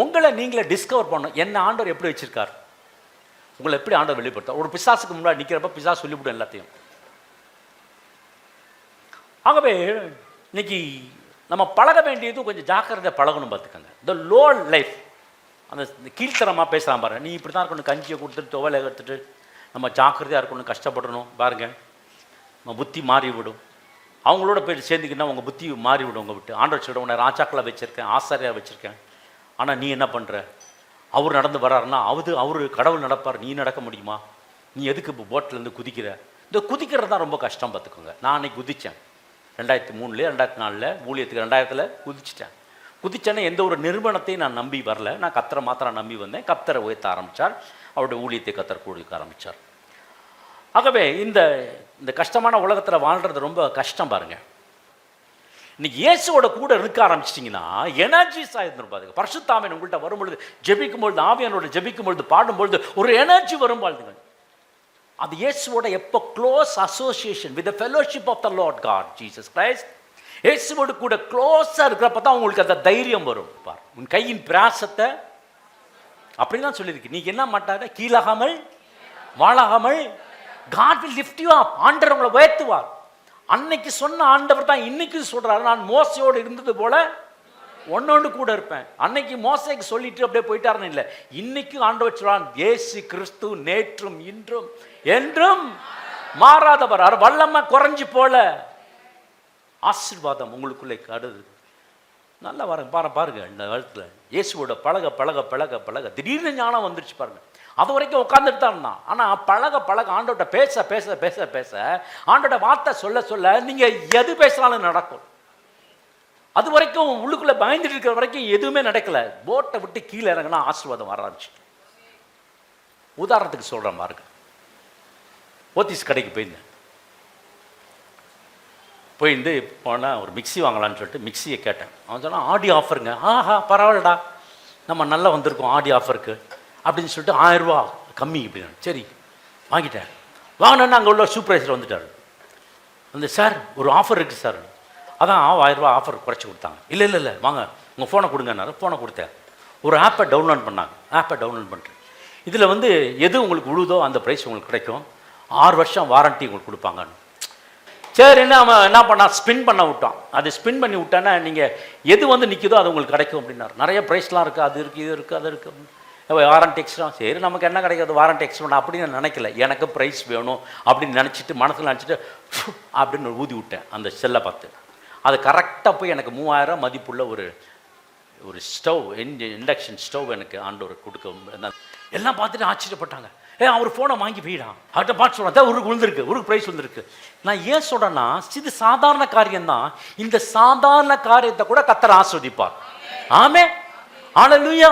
உங்களை நீங்களே டிஸ்கவர் பண்ணணும், என்ன ஆண்டவர் எப்படி வச்சுருக்கார், உங்களை எப்படி ஆண்டவர் வெளிப்படுத்த. ஒரு பிசாசுக்கு முன்னாடி நிற்கிறப்ப பிசாசு சொல்லிவிடும் எல்லாத்தையும். ஆகவே இன்னைக்கு நம்ம பழக வேண்டியதும் கொஞ்சம் ஜாக்கிரதை பழகணும். பார்த்துக்கோங்க, இந்த லோ லைஃப், அந்த கீழ்த்தரமாக பேசுகிறான் பாருங்க. நீ இப்படி தான் இருக்கணும், கஞ்சியை கொடுத்துட்டு துவலை எடுத்துட்டு நம்ம ஜாக்கிரதையாக இருக்கணும், கஷ்டப்படணும் பாருங்கள், நம்ம புத்தி மாறிவிடும். அவங்களோட போய் சேர்ந்துக்கின்னா உங்கள் புத்தி மாறிவிடும். உங்கள் விட்டு ஆண்டவர் சொல்ல உன்னை ராஜாக்களை வச்சுருக்கேன், ஆசாரியாக வச்சுருக்கேன், ஆனால் நீ என்ன பண்ணுற? அவர் நடந்து வர்றாருன்னா அவர் கடவுள் நடப்பார், நீ நடக்க முடியுமா? நீ எதுக்கு இப்போ போட்டிலேருந்து குதிக்கிற? இந்த குதிக்கிறது தான் ரொம்ப கஷ்டம். பார்த்துக்கோங்க, நான் அன்றைக்கி குதித்தேன் 2003 2004 ஊழியத்துக்கு 2000 குதிச்சேன்னா எந்த ஒரு நிறுவனத்தையும் நான் நம்பி வரல. நான் கர்த்தரை மாத்திரம் நம்பி வந்தேன். கர்த்தரை உயர்த்த ஆரம்பித்தார், அவருடைய ஊழியத்தை கர்த்தர் கொடுக்க ஆரம்பித்தார். ஆகவே இந்த கஷ்டமான உலகத்தில் வாழ்கிறது ரொம்ப கஷ்டம் பாருங்கள். இன்னைக்கு இயேசுவோட கூட இருக்க ஆரம்பிச்சிட்டிங்கன்னா எனர்ஜிஸாக இருந்துருப்பாங்க. பரிசுத்த ஆவியானவர் உங்கள்கிட்ட வரும்பொழுது, ஜெபிக்கும் பொழுது, ஆவியானோட ஜெபிக்கும் பொழுது, பாடும்பொழுது ஒரு எனர்ஜி வரும். பாருங்க, அது இயேசுவோட எப்போ close association with the fellowship of the Lord God Jesus Christ, இயேசுவோடு கூட க்ளோஸாக இருக்கிறப்ப தான் உங்களுக்கு அந்த தைரியம் வரும். பார், உன் கையின் பிரயாசத்தை அப்படிதான் சொல்லியிருக்கு. நீங்க என்ன மாட்டாத, கீழாகாமல் வாழாகாமல் God will lift you up. ஆண்டவர் உங்களை உயர்த்துவார். அன்னைக்கு சொன்ன ஆண்டவர் தான் இன்னைக்கு சொல்றாரு, நான் மோசையோடு இருந்தது போல ஒன்னொன்று கூட இருப்பேன். அன்னைக்கு மோசைக்கு சொல்லிட்டு அப்படியே போயிட்டாருன்னு இல்லை, இன்னைக்கு ஆண்டவர் சொல்றான், இயேசு கிறிஸ்து நேற்றும் இன்றும் என்றும் மாறாதவர். வல்லமை குறைஞ்சு போல ஆசீர்வாதம் உங்களுக்குள்ளே கடுது. நல்லா பாருங்க இந்த காலத்தில் இயேசுவோட பழக பழக பழக பழக திடீர்னு ஞானம் வந்துருச்சு பாருங்க. அது வரைக்கும் உட்காந்துட்டு தான் இருந்தான். ஆனால் பழக பழக ஆண்டோட பேச பேச பேச பேச ஆண்டோட வார்த்தை சொல்ல சொல்ல நீங்கள் எது பேசினாலும் நடக்கும். அது வரைக்கும் உள்ளுக்குள்ளே பயந்துட்டு இருக்கிற வரைக்கும் எதுவுமே நடக்கல. போட்டை விட்டு கீழே இறங்கினா ஆசீர்வாதம் வர ஆரம்பிச்சு. உதாரணத்துக்கு சொல்கிறேன் பாருங்க, போத்தீஸ் கடைக்கு போயிருந்து போனால் ஒரு மிக்சி வாங்கலான்னு சொல்லிட்டு மிக்சியை கேட்டேன். அவன் சொன்னால் ஆடி ஆஃபருங்க. ஆஹா பரவாயில்லடா, நம்ம நல்லா வந்திருக்கோம் ஆடி ஆஃபருக்கு அப்படின்னு சொல்லிட்டு 1000 ரூபா கம்மி அப்படின்னு. சரி வாங்கிட்டேன். வாங்கினேன்னா அங்கே உள்ள சூப்பர்வைசர் வந்துட்டார். வந்து சார் ஒரு ஆஃபர் இருக்குது சார். அதான் 1000 ரூபா ஆஃபர் குறைச்சி கொடுத்தாங்க. இல்லை இல்லை இல்லை வாங்க உங்கள் ஃபோனை கொடுங்கன்னாரு. ஃபோனை கொடுத்தேன். ஒரு ஆப்பை டவுன்லோட் பண்ணாங்க. ஆப்பை டவுன்லோட் பண்ணுறேன். இதில் வந்து எது உங்களுக்கு விழுதோ அந்த ப்ரைஸ் உங்களுக்கு கிடைக்கும். 6 வருஷம் வாரண்ட்டி உங்களுக்கு கொடுப்பாங்கன்னு. சரி என்ன அவன் என்ன பண்ணான், ஸ்பின் பண்ண விட்டான். அது ஸ்பின் பண்ணி விட்டானா நீங்கள் எது வந்து நிற்குதோ அது உங்களுக்கு கிடைக்கும் அப்படின்னாரு. நிறைய ப்ரைஸ்லாம் இருக்குது, அது இருக்குது இது இருக்குது அது இருக்குது, வாரண்ட்டி எக்ஸ்ட்ரா. சரி நமக்கு என்ன கிடைக்காது வாரண்ட்டி எக்ஸ்ட்ரா அப்படின்னு நினைக்கல. எனக்கு ப்ரைஸ் வேணும் அப்படின்னு நினச்சிட்டு மனசில் நினச்சிட்டு அப்படின்னு ஊதி விட்டேன் அந்த செல்லை பார்த்து. அது கரெக்டாக போய் எனக்கு 3000 மதிப்புள்ள ஒரு ஸ்டவ், இண்டக்ஷன் ஸ்டவ் எனக்கு ஆண்டவர் கொடுக்க. எல்லாம் பார்த்துட்டு ஆச்சரியப்பட்டாங்க. அவர் ஃபோனை வாங்கி போயிடான். அவர்கிட்ட பார்த்து சொல்கிறான், ஊருக்கு விழுந்திருக்கு, ஊருக்கு ப்ரைஸ் விழுந்திருக்கு. நான் ஏன் சொல்கிறேன்னா, இது சாதாரண காரியம்தான். இந்த சாதாரண காரியத்தை கூட கர்த்தர் ஆஸ்வதிப்பார். ஆமே ஹல்லேலூயா.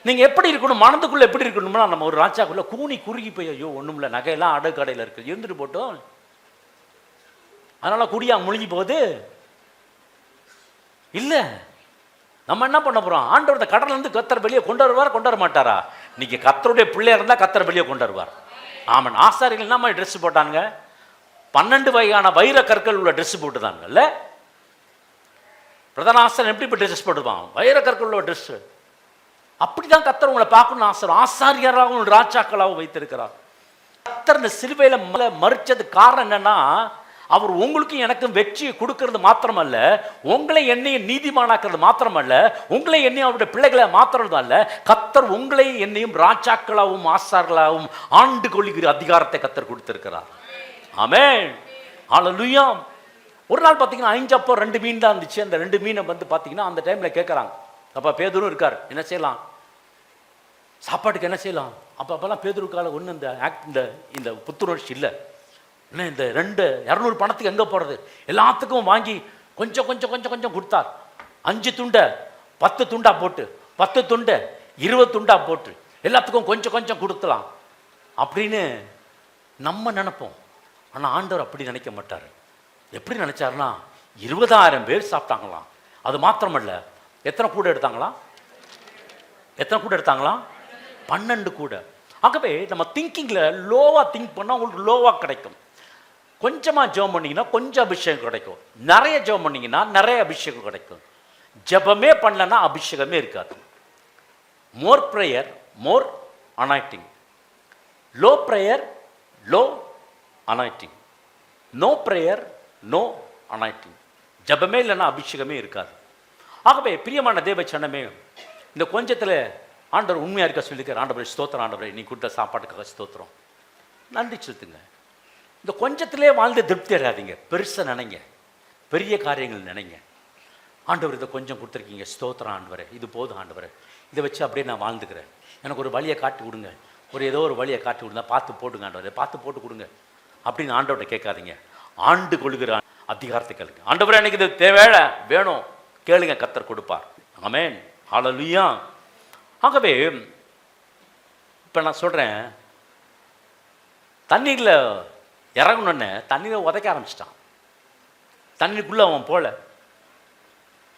நீங்கள் எப்படி இருக்கணும், மனதுக்குள்ளே எப்படி இருக்கணும்னா, நம்ம ஒரு ராஜாக்குள்ளே கூனி குறுகி போய் ஐயோ ஒன்றும் இல்லை, நகையெல்லாம் அடகு கடையில் இருக்குது, இருந்துட்டு போட்டோம், அதனால் குடியா முழுங்கி போகுது இல்லை. நம்ம என்ன பண்ண போகிறோம், ஆண்டவர் கடல்லேருந்து கர்த்தர் வெளியே கொண்டு வருவார், கொண்டு வர மாட்டாரா? நீங்கள் கர்த்தருடைய பிள்ளையா இருந்தால் கர்த்தர் வெளியே கொண்டு வருவார். ஆமாம். ஆசாரிகள் என்ன மாதிரி ட்ரெஸ் போட்டாங்க, 12 வகையான வைர கற்கள் உள்ள ட்ரெஸ் போட்டுதாங்கல்ல. பிரதான ஆசாரியன் எப்படி இப்போ ட்ரெஸ் போட்டுப்பான், வைர கற்கள் உள்ள ட்ரெஸ்ஸு. அப்படிதான் கர்த்தர் உங்களை பார்க்கணும் ஆசை. ஆசாரியராகவும் ராஜாக்களாகவும் வைத்திருக்கிறார். கர்த்தர் இந்த சிலுவையில் மறிச்சது காரணம் என்னன்னா, அவர் உங்களுக்கும் எனக்கும் வெற்றியை கொடுக்கறது மாத்திரமல்ல, உங்களை என்னையும் நீதிமானாக்கிறது மாத்திரமல்ல, உங்களை என்னையும் அவருடைய பிள்ளைகளை மாத்திரம் அல்ல, கர்த்தர் உங்களை என்னையும் ராஜாக்களாகவும் ஆசார்களாகவும் ஆண்டு கொள்ளுகிற அதிகாரத்தை கர்த்தர் கொடுத்திருக்கிறார். ஆமென் ஹல்லேலூயா. ஒரு நாள் பார்த்தீங்கன்னா 5 அப்பம் 2 மீன் தான் இருந்துச்சு. அந்த 2 மீனை வந்து பார்த்தீங்கன்னா அந்த டைமில் கேட்குறாங்க, அப்போ பேதுரும் இருக்கார், என்ன செய்யலாம், சாப்பாட்டுக்கு என்ன செய்யலாம்? அப்போல்லாம் பேதுருக்கால ஒன்று இந்த புத்துணர்ச்சி இல்லை. என்ன இந்த 200 பணத்துக்கு எங்கே போகிறது, எல்லாத்துக்கும் வாங்கி கொஞ்சம் கொஞ்சம் கொஞ்சம் கொஞ்சம் கொடுத்தார். 5 துண்டை 10 துண்டா போட்டு, 10 துண்டை 20 துண்டா போட்டு எல்லாத்துக்கும் கொஞ்சம் கொஞ்சம் கொடுக்கலாம் அப்படின்னு நம்ம நினைப்போம். ஆனால் ஆண்டவர் அப்படி நினைக்க மாட்டார். எப்படி நினைச்சாருன்னா, 20,000 பேர் சாப்பிட்டாங்களாம். அது மாத்திரமல்ல, எத்தனை கூட எடுத்தாங்களாம், 12 கூட. ஆகவே நம்ம திங்கிங்கில் லோவாக திங்க் பண்ணால் உங்களுக்கு லோவாக கிடைக்கும். கொஞ்சமாக ஜெபம் பண்ணிங்கன்னா கொஞ்சம் அபிஷேகம் கிடைக்கும். நிறைய ஜெபம் பண்ணிங்கன்னா நிறைய அபிஷேகம் கிடைக்கும். ஜெபமே பண்ணலன்னா அபிஷேகமே இருக்காது. More prayer more anointing, low prayer low anointing, no prayer no anointing. ஜெபமே இல்லைன்னா அபிஷேகமே இருக்காது. ஆகவே பிரியமான தேவ சனமே, இந்த கொஞ்சத்தில் ஆண்டவர் உண்மையாக இருக்க சொல்லியிருக்கார். ஆண்டவரை ஸ்தோத்திரம், ஆண்டவரை நீ கொடுத்த சாப்பாட்டுக்காக ஸ்தோத்திரம், நன்றி செலுத்துங்க. இந்த கொஞ்சத்திலே வாழ்ந்து திருப்தி அடையாதீங்க, பெருசாக நினைங்க, பெரிய காரியங்கள் நினைங்க. ஆண்டவர் இதை கொஞ்சம் கொடுத்துருக்கீங்க, ஸ்தோத்திரம் ஆண்டவரே, இது போதும் ஆண்டவரே, இதை வச்சு அப்படியே நான் வாழ்ந்துக்கிறேன், எனக்கு ஒரு வழியை காட்டி கொடுங்க, ஏதோ ஒரு வழியை காட்டி கொடுங்க, பார்த்து போட்டுங்க ஆண்டவரே, பார்த்து போட்டு கொடுங்க அப்படின்னு ஆண்டவர்கிட்ட கேட்காதீங்க. ஆண்டு கொள்கிற அதிகாரத்தை கேளுங்க. ஆண்டவரே எனக்கு இது தேவை வேணும் கேளுங்க, கர்த்தர் கொடுப்பார். ஆமென் ஹல்லேலூயா. ஆகவே இப்போ நான் சொல்கிறேன், தண்ணீரில் இறங்கணுன்னு தண்ணீரை உதைக்க ஆரம்பிச்சிட்டான். தண்ணீருக்குள்ளே அவன் போல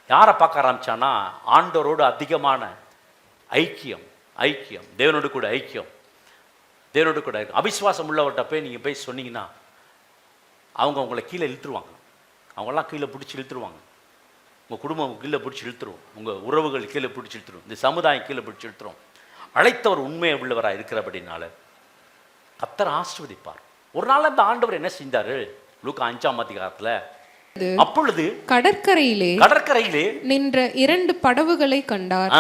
யாரை பார்க்க ஆரம்பித்தான்னா, ஆண்டவரோடு அதிகமான ஐக்கியம், தேவனோடு கூட ஐக்கியம். தேவனோடு கூட இருக்கும். அவிசுவாசம் உள்ளவர்கிட்ட போய் நீங்கள் போய் சொன்னீங்கன்னா அவங்க உங்களை கீழே இழுத்துருவாங்க. அவங்கெல்லாம் கீழே பிடிச்சி இழுத்துருவாங்க. உங்கள் குடும்பம் கீழே பிடிச்சி இழுத்துரும், உங்கள் உறவுகள் கீழே பிடிச்சி இழுத்துரும், இந்த சமுதாயம் கீழே பிடிச்சி இழுத்துரும். அழைத்தவர் உண்மையை உள்ளவராக இருக்கிறபடினால கர்த்தர் ஆசீர்வதிப்பார். ஒரு நாள் அந்த ஆண்டவர் என்ன செஞ்சாரு? லூக்கா 5ஆம் அதிகாரத்தில், அப்பொழுது கடற்கரையிலே நின்ற 2 படவுகளை கண்டார்.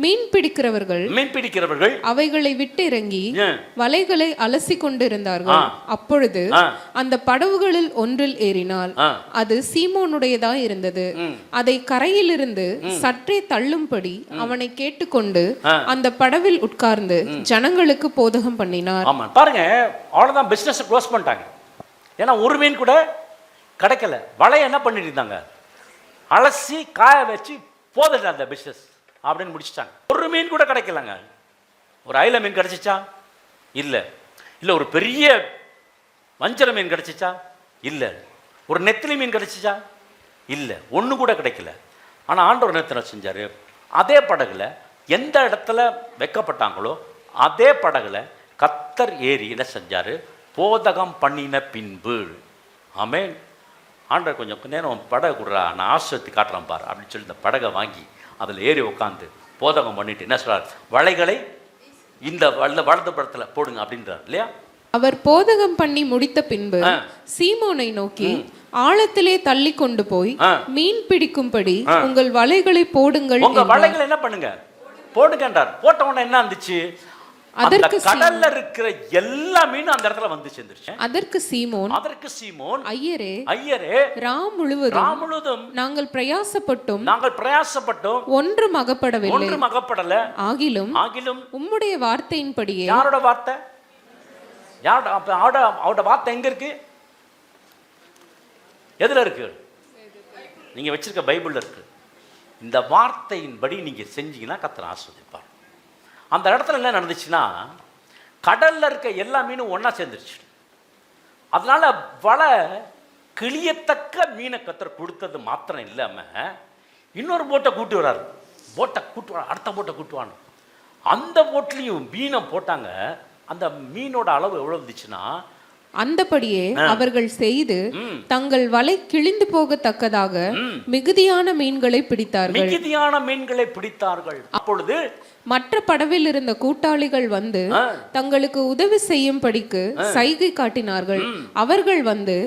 மீன் பிடிக்கிறவர்கள் அவைகளை விட்டு இறங்கி வலைகளை அலசி கொண்டிருந்தார்கள். அப்பொழுது அந்த படவுகளில் ஒன்றில் ஏறினால் அது சீமோனுடையதாய் இருந்தது. அதை கரையிலிருந்து சற்றே தள்ளும்படி அவனை கேட்டுக்கொண்டு அந்த படவில் உட்கார்ந்து ஜனங்களுக்கு போதகம் பண்ணினார். பாருங்க, அவ்வளவுதான், பிசினஸ் க்ளோஸ் பண்ணிட்டாங்க. ஏன்னா ஒரு மீன் கூட கிடைக்கல. வலையை என்ன பண்ணிட்டு இருந்தாங்க? அலசி காய வச்சு போதும் அந்த பிஸ்னஸ் அப்படின்னு முடிச்சிட்டாங்க. ஒரு மீன் கூட கிடைக்கலங்க. ஒரு அயில மீன் கிடைச்சிச்சா? இல்லை. இல்லை ஒரு பெரிய வஞ்சர மீன் கிடைச்சிச்சா? இல்லை. ஒரு நெத்திலி மீன் கிடைச்சிச்சா? இல்லை. ஒன்று கூட கிடைக்கல. ஆனால் ஆண்டவர் என்ன செஞ்சார்? அதே படகுல எந்த இடத்துல வைக்கப்பட்டாங்களோ அதே படகுல கர்த்தர் ஏறி என்ன செஞ்சார்? போதகம் பண்ணின பின்பு. ஆமென். ஆண்டவர் கொஞ்சம் நேரம் படகு கொடுறா, நான் ஆசிரியத்தை காட்டுறேன் பார் அப்படின்னு சொல்லி இந்த படகை வாங்கி அதில் ஏறி உட்காந்து போதகம் பண்ணிட்டு என்ன சொல்றார்? வலைகளை இந்த வலது படத்தில் போடுங்க அப்படின்றார் இல்லையா? அவர் போதகம் பண்ணி முடித்த பின்பு சீமோனை நோக்கி, ஆழத்திலே தள்ளி கொண்டு போய் மீன் பிடிக்கும்படி உங்கள் வலைகளை போடுங்கள். உங்க வலைகளை என்ன பண்ணுங்க? போடுங்கன்றார். போட்ட உடனே என்ன இருந்துச்சு? அதற்கு கடல்ல இருக்கிற எல்லா மீனும் அந்த இடத்துல வந்து சேர்ந்துருச்சு. அதற்கு சீமோன், ஐயரே ராம் முழுவதும் நாங்கள் பிரயாசப்பட்டோம் ஒன்றும் அகப்படல. ஆகிலும் உம்முடைய வார்த்தையின்படியே. யாரோட வார்த்தை? அவரோட வார்த்தை எங்க இருக்கு? எதுல இருக்கு? நீங்க வச்சிருக்க பைபிள்ல இருக்கு. இந்த வார்த்தையின்படி நீங்க செஞ்சீங்கன்னா கர்த்தர் ஆசீர்வதிப்பார். அந்த இடத்துல என்ன நடந்துச்சுன்னா, கடல்ல இருக்க எல்லா மீனும் ஒன்னா சேர்ந்துருச்சு. அதனால வலை கிளியத்தக்க மீனை கர்த்தர் கொடுத்தது மாத்திரம் இல்லாம இன்னொரு போட்டை கூட்டி வராரு. அடுத்த போட்டை கூட்டுவாங்க. அந்த போட்லையும் மீனை போட்டாங்க. அந்த மீனோட அளவு எவ்வளவு இருந்துச்சுன்னா, அந்தபடியே அவர்கள் செய்து தங்கள் வலை கிழிந்து போகத்தக்கதாக மிகுதியான மீன்களை பிடித்தார்கள். அப்பொழுது மற்ற படவில் இருந்த கூட்டாளிகள் வந்து தங்களுக்கு உதவி செய்யும்படிக்கு சைகை காட்டினார்கள். அவர்கள் வந்து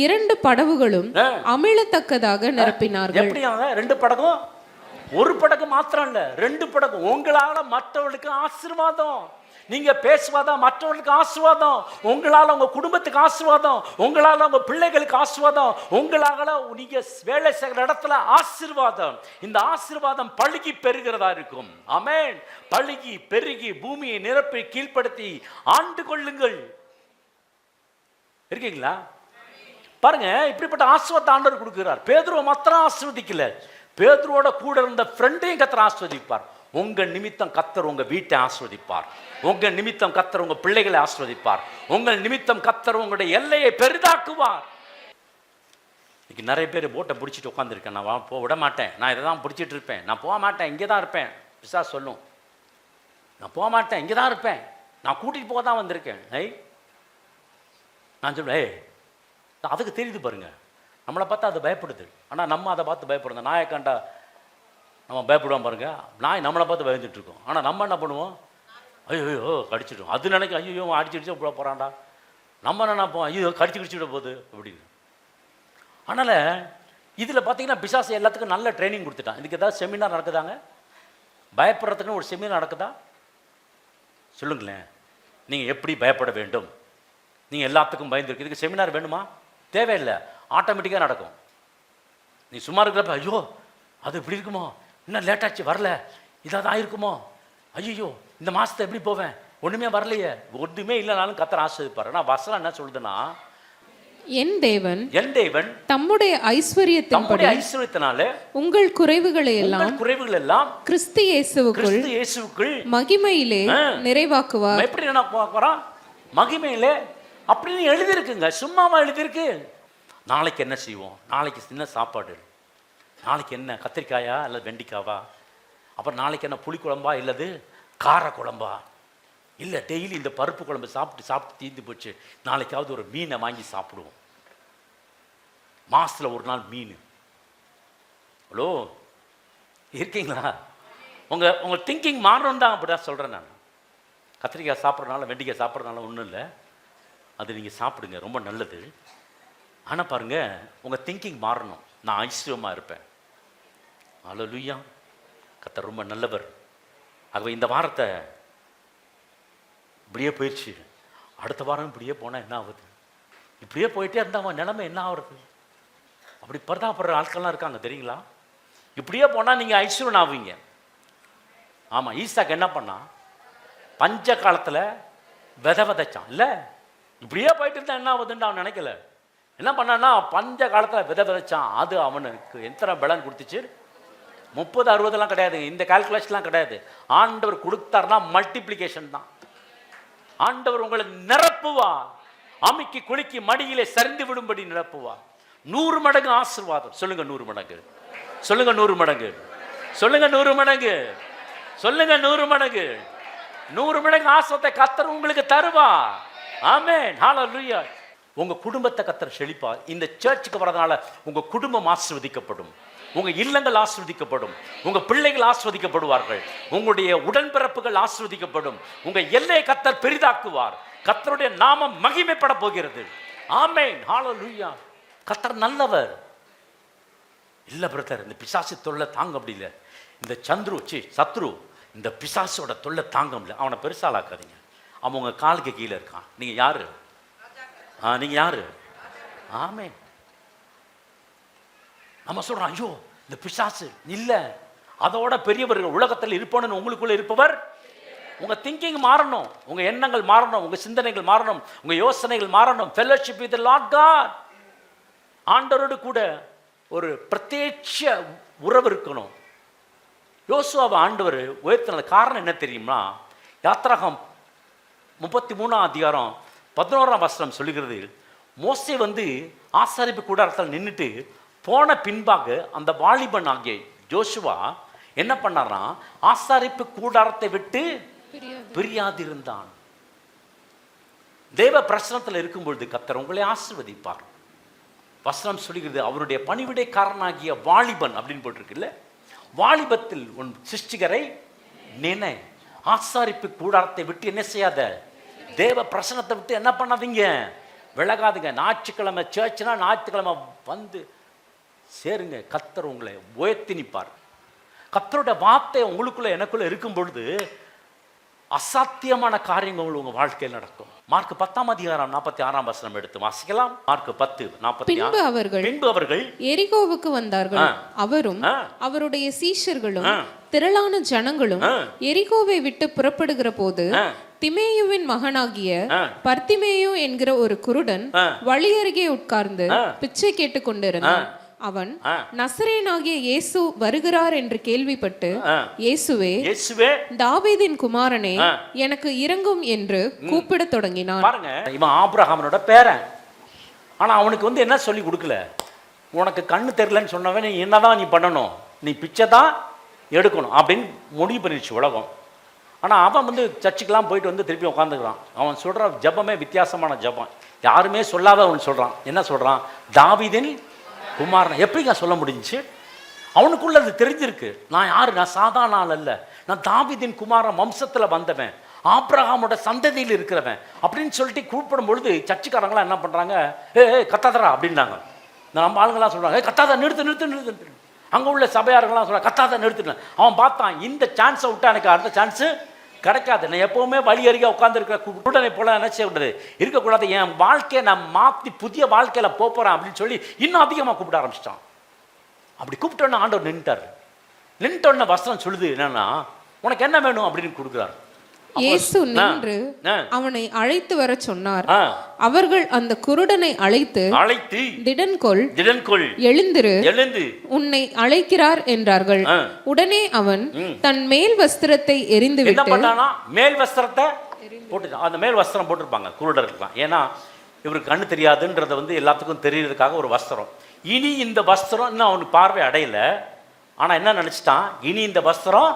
2 படவுகளும் அமிழத்தக்கதாக நிரப்பினார்கள். 2 படகும், ஒரு படகு மாத்திரம் இல்ல, 2 படகு. உங்களால மற்றவர்களுக்கு ஆசீர்வாதம். நீங்க பேசுவாதான் மற்றவர்களுக்கு ஆசீர்வாதம். உங்களால உங்க குடும்பத்துக்கு ஆசீர்வாதம். உங்களால உங்க பிள்ளைகளுக்கு ஆசீர்வாதம். உங்களால நீங்க வேலை செய்கிற இடத்துல ஆசீர்வாதம். இந்த ஆசீர்வாதம் பழுகி பெருகிறதா இருக்கும். ஆமென். பழுகி பெருகி பூமியை நிரப்பி கீழ்ப்படுத்தி ஆண்டு கொள்ளுங்கள். இருக்கீங்களா? பாருங்க, இப்படிப்பட்ட ஆசீர்வாதத்தை ஆண்டவர் கொடுக்கிறார். பேதுருவை மாத்திரம் ஆசீர்வதிக்கல, பேதுருவோட கூட இருந்த ஃப்ரெண்டையும் கர்த்தர் ஆசீர்வதிப்பார். உங்க நிமித்தம் கர்த்தர் உங்க வீட்டை ஆசீர்வதிப்பார். உங்க நிமித்தம் கர்த்தர் உங்க பிள்ளைகளை ஆசீர்வதிப்பார். உங்கள் நிமித்தம் கர்த்தர் உங்களுடைய எல்லையை பெரிதாக்குவார். இன்னைக்கு நிறைய பேர் போட்டை பிடிச்சிட்டு உட்காந்துருக்கேன். நான் விட மாட்டேன், நான் இதை தான் பிடிச்சிட்டு இருப்பேன், நான் போக மாட்டேன், இங்கே தான் இருப்பேன். பிசாசு சொல்லும், நான் போக மாட்டேன், இங்கே தான் இருப்பேன், நான் கூட்டிகிட்டு போக தான் வந்திருக்கேன். நான் சொல்லுவேன், அதுக்கு தெரியுது பாருங்க, நம்மளை பார்த்தா அது பயப்படுது. ஆனால் நம்ம அதை பார்த்து பயப்படுங்க. நாயை கண்டா நம்ம பயப்படுவோம் பாருங்க. நாய் நம்மளை பார்த்து பயந்துட்டு இருக்கோம். ஆனால் நம்ம என்ன பண்ணுவோம்? ஐயோ கடிச்சிடும். அது நினைக்கும், ஐயோ அடிச்சு போகிறான்டா. நம்ம என்ன நினைப்போம்? ஐயோ கடிச்சு விட போகுது அப்படின்னு. அதனால் இதில் பார்த்தீங்கன்னா பிசாசு எல்லாத்துக்கும் நல்ல ட்ரைனிங் கொடுத்துட்டான். இதுக்கு ஏதாவது செமினார் நடக்குதாங்க? பயப்படுறதுக்குன்னு ஒரு செமினார் நடக்குதா? சொல்லுங்களேன். நீங்கள் எப்படி பயப்பட வேண்டும், நீங்கள் எல்லாத்துக்கும் பயந்துருக்கு, இதுக்கு செமினார் வேணுமா? தேவையில்லை, ஆட்டோமேட்டிக்காக நடக்கும். நீ சும்மா இருக்கிறப்ப ஐயோ அது இப்படி இருக்குமோ, இன்னும் லேட்டாச்சு வரல, இதாக தான் இருக்குமோ, ஐயோ இந்த மாதத்தை எப்படி போவேன், ஒன்றுமே வரலையே, ஒன்றுமே இல்லைனாலும் கர்த்தர் ஆசீர்வதிப்பார். ஆனால் வசனம் என்ன சொல்லுதுன்னா, என் தேவன் தம்முடைய ஐஸ்வரியத்தினாலே உங்கள் குறைவுகளை எல்லாம் கிறிஸ்து இயேசுவுக்குள் மகிமையிலே நிறைவாக்குவார். எப்படி நிறைவாக்குவாரா? மகிமையிலே. அப்படின்னு எழுதியிருக்குங்க, சும்மாவா எழுதியிருக்கு? நாளைக்கு என்ன செய்வோம், நாளைக்கு என்ன சாப்பாடு, நாளைக்கு என்ன கத்திரிக்காயா இல்லை வெண்டிக்காவா, அப்புறம் நாளைக்கு என்ன புளிக்குழம்பா இல்லது கார குழம்பா, இல்லை டெய்லி இந்த பருப்பு குழம்பு சாப்பிட்டு தீர்ந்து போச்சு, நாளைக்காவது ஒரு மீனை வாங்கி சாப்பிடுவோம், மாசத்துல ஒரு நாள் மீன். ஹலோ, இருக்கீங்களா? உங்க திங்கிங் மாறணும் தான் அப்படிதான் சொல்றேன் நான். கத்திரிக்காய் சாப்பிட்றதுனால வெண்டைக்காய் சாப்பிட்றதுனால ஒன்றும் இல்லை, அது நீங்கள் சாப்பிடுங்க, ரொம்ப நல்லது. ஆனால் பாருங்க, உங்கள் திங்கிங் மாறணும். நான் ஐஸ்வர்யமாக இருப்பேன். அல்லேலூயா, கர்த்தர் ரொம்ப நல்லவர். ஆகவே இந்த வாரத்தை இப்படியே போயிடுச்சு, அடுத்த வாரம் இப்படியே போனால் என்ன ஆகுது? இப்படியே போயிட்டே இருந்தால் அவன் நிலைமை என்ன ஆகுறது? அப்படி பரிதாபப்படுற ஆட்கள்லாம் இருக்காங்க தெரியுங்களா? இப்படியே போனால் நீங்கள் ஐஸ்வர்யன் ஆவீங்க. ஆமாம், ஈசாக்கு என்ன பண்ணா? பஞ்ச காலத்தில் விதைச்சான் இல்லை? இப்படியே போயிட்டு இருந்தா என்ன ஆகுதுன்னு அவன் நினைக்கல. என்ன பண்ணான்னா, பஞ்ச காலத்தில் விதைச்சான். அது அவனுக்கு எத்தனை பலன் கொடுத்துச்சு? 30-60 கிடையாது, இந்த கால்குலேஷன்லாம் கிடையாது. ஆண்டவர் கொடுத்தாருன்னா மல்டிப்ளிகேஷன் தான். ஆண்டவர் உங்களை நிரப்புவா, அமுக்கி குலுக்கி மடியிலே சரிந்து விடும்படி நிரப்புவா. 100 மடங்கு ஆசீர்வாதம். சொல்லுங்க 100 மடங்கு. சொல்லுங்க 100 மடங்கு. சொல்லுங்க 100 மடங்கு. சொல்லுங்க 100 மடங்கு. 100 மடங்கு ஆசீர்வாதத்தை கர்த்தர் உங்களுக்கு தருவா. ஆமென், ஹல்லேலூயா. உங்க குடும்பத்தை கர்த்தர் செழிப்பா. இந்த சர்ச்சுக்கு வரதுனால உங்க குடும்பம் ஆசீர்வதிக்கப்படும், உங்க இல்லங்கள் ஆசீர்வதிக்கப்படும், உங்க பிள்ளைகள் ஆசீர்வதிக்கப்படுவார்கள், உங்களுடைய உடன்பிறப்புகள் ஆசீர்வதிக்கப்படும், உங்க எல்லையை கர்த்தர் பெரிதாக்குவார். கர்த்தருடைய நாமம் மகிமைப்பட போகிறது. ஆமென், ஹல்லேலூயா. கர்த்தர் நல்லவர். இல்ல பிரதர், இந்த பிசாசு தொல்லை தாங்க முடியல, இந்த சத்ரு இந்த பிசாசோட தொல்லை தாங்க முடியல, அவனை பெருசாலாக்காதீங்க. அவன் உங்க காலுக்கு கீழே இருக்கான். நீங்க யாரு? நீங்க யாரு? ஆமென். நம்ம சொல்றோம், ஐயோ இந்த பிசாசு இல்ல, அதோட பெரியவர்கள் உலகத்தில் இருப்போன்னு உங்களுக்குள்ள இருப்பவர். உங்க திங்கிங் மாறணும், உங்க எண்ணங்கள் மாறணும், உங்க சிந்தனைகள் மாறணும், உங்க யோசனைகள் மாறணும். Fellowship with the Lord God. ஆண்டவரோடு கூட ஒரு பிரத்யட்ச உறவு இருக்கணும். யோசுவாவை ஆண்டவர் உயர்த்தின காரணம் என்ன தெரியுமா? யாத்திராகமம் 33ஆம் அதிகாரம் 11ஆம் வசனம் சொல்லுகிறது, மோசே ஆசாரிப்பு கூடாரத்தில் நின்றுட்டு போன பின்பாக அந்த வாலிபன் ஆகிய ஜோசுவா என்ன பண்ணார்னா, ஆசாரிப்பு கூடாரத்தை விட்டு பிரியாதிருந்தான். தேவ பிரசனத்தில் இருக்கும் பொழுது கர்த்தர் உங்களை ஆசீர்வதிப்பார். வசனம் சொல்லுகிறது, அவருடைய பணிவிடைக்காரனாகிய வாலிபன் அப்படின்னு போட்டிருக்குல்ல, வாலிபத்தில் உன் சிருஷ்டிகரை நினை. ஆசாரிப்பு கூடாரத்தை விட்டு என்ன செய்யாத, தேவ பிரசனத்தை விட்டு என்ன பண்ணாதீங்க, விலகாதுங்க. ஞாயிற்றுக்கிழமை சர்ச்னா ஞாயிற்றுக்கிழமை சேருங்க. கர்த்தர் உங்களை உயர்த்தி நிற்பார். கர்த்தரோட வார்த்தை உங்களுக்குள்ள எனக்குள்ள இருக்கும் பொழுது அசாத்தியமான காரியங்கள் உங்க வாழ்க்கையில் நடக்கும். மார்க் 10ஆம் அதிகாரம் 46ஆம் வசனம் எடுத்து வாசிக்கலாம். மார்க் 10:46. பின்பு அவர்கள் எரிகோவுக்கு வந்தார்கள். அவரும் அவருடைய சீஷர்களும் திரளான ஜனங்களும் எரிகோவை விட்டு புறப்படுகிற போது திமேயுவின் மகனாகிய பர்திமேயு என்கிற ஒரு குருடன் வழி அருகே உட்கார்ந்து பிச்சை கேட்டுக் கொண்டிருந்தான். அவன் நசரேயனாகிய இயேசு வருகிறார் என்று கேள்விப்பட்டு, இயேசுவே, தாவீதின் குமாரனே, எனக்கு இரங்கும் என்று கூப்பிடத் தொடங்கினான். பாருங்க, இவன் ஆபிரகாமனோட பேரன். ஆனா அவனுக்கு என்ன சொல்லி கொடுக்கல. உனக்கு கண்ணு தெரியலன்னு சொன்னவன், நீ என்னதான் நீ பண்ணணும், நீ பிச்சை தான் எடுக்கணும் அப்படின்னு முடிவு பண்ணிடுச்சு உலகம். ஆனா அவன் சர்ச்சுக்கெல்லாம் போயிட்டு திருப்பி உட்காந்துக்கிறான். அவன் சொல்ற ஜபமே வித்தியாசமான ஜபம், யாருமே சொல்லாத அவன் சொல்றான். என்ன சொல்றான்? தாவீதின் குமாரன். எப்படிங்க சொல்ல முடிஞ்சிச்சு? அவனுக்குள்ள அது தெரிஞ்சிருக்கு. நான் யாரு? நான் சாதாரண ஆள் அல்ல, நான் தாவீதின் குமாரன் வம்சத்துல வந்தவன், ஆபிரகாமோட சந்ததியில் இருக்கிறவன் அப்படின்னு சொல்லிட்டு கூப்பிடும் பொழுது சர்ச்சுக்காரங்களாம் என்ன பண்றாங்க, கத்தாதரா அப்படின்னாங்க. நம்ம ஆளுங்கெல்லாம் சொல்றாங்க, கத்தாத, நிறுத்து நிறுத்து நிறுத்து. அங்க உள்ள சபையார்கள்லாம் சொல்றாங்க, கத்தாத நிறுத்து. அவன் பார்த்தான், இந்த சான்ஸை விட்டா எனக்கு அடுத்த சான்ஸு கிடைக்காது. நான் எப்பவுமே வழி அருகே உட்காந்துருக்கிற குருடனை போல என்ன செய்யக்கூடாது, இருக்கக்கூடாது. என் வாழ்க்கையை நான் மாற்றி புதிய வாழ்க்கையில போறேன் அப்படின்னு சொல்லி இன்னும் அதிகமாக கூப்பிட ஆரம்பிச்சிட்டான். அப்படி கூப்பிட்டோன்னா ஆண்டவர் நின்றுட்டோன்னு வசனம் சொல்லுது என்னன்னா, உனக்கு என்ன வேணும் அப்படின்னு கொடுக்குறாரு. இயேசு நின்று அவனை அழைத்து வர சொன்னார். அவர்கள் அந்த குருடனை அழைத்து திடன்கொள், எழுந்திரு, உன்னை அழைக்கிறார் என்றார்கள். உடனே அவன் தன் மேல் வஸ்திரத்தை எரிந்து விட்டு, மேல் வஸ்திரத்தை போட்டு, அந்த மேல் வஸ்திரம் போட்டிருப்பாங்க குருடர்கள்லாம். ஏன்னா இவருக்கு கண்ணு தெரியாதுன்றத எல்லாத்துக்கும் தெரியறதுக்காக ஒரு வஸ்திரம். இனி இந்த வஸ்திரம் இன்னும் அவனுக்கு பார்வை அடையல. ஆனா என்ன நினைச்சிட்டான், இனி இந்த வஸ்திரம்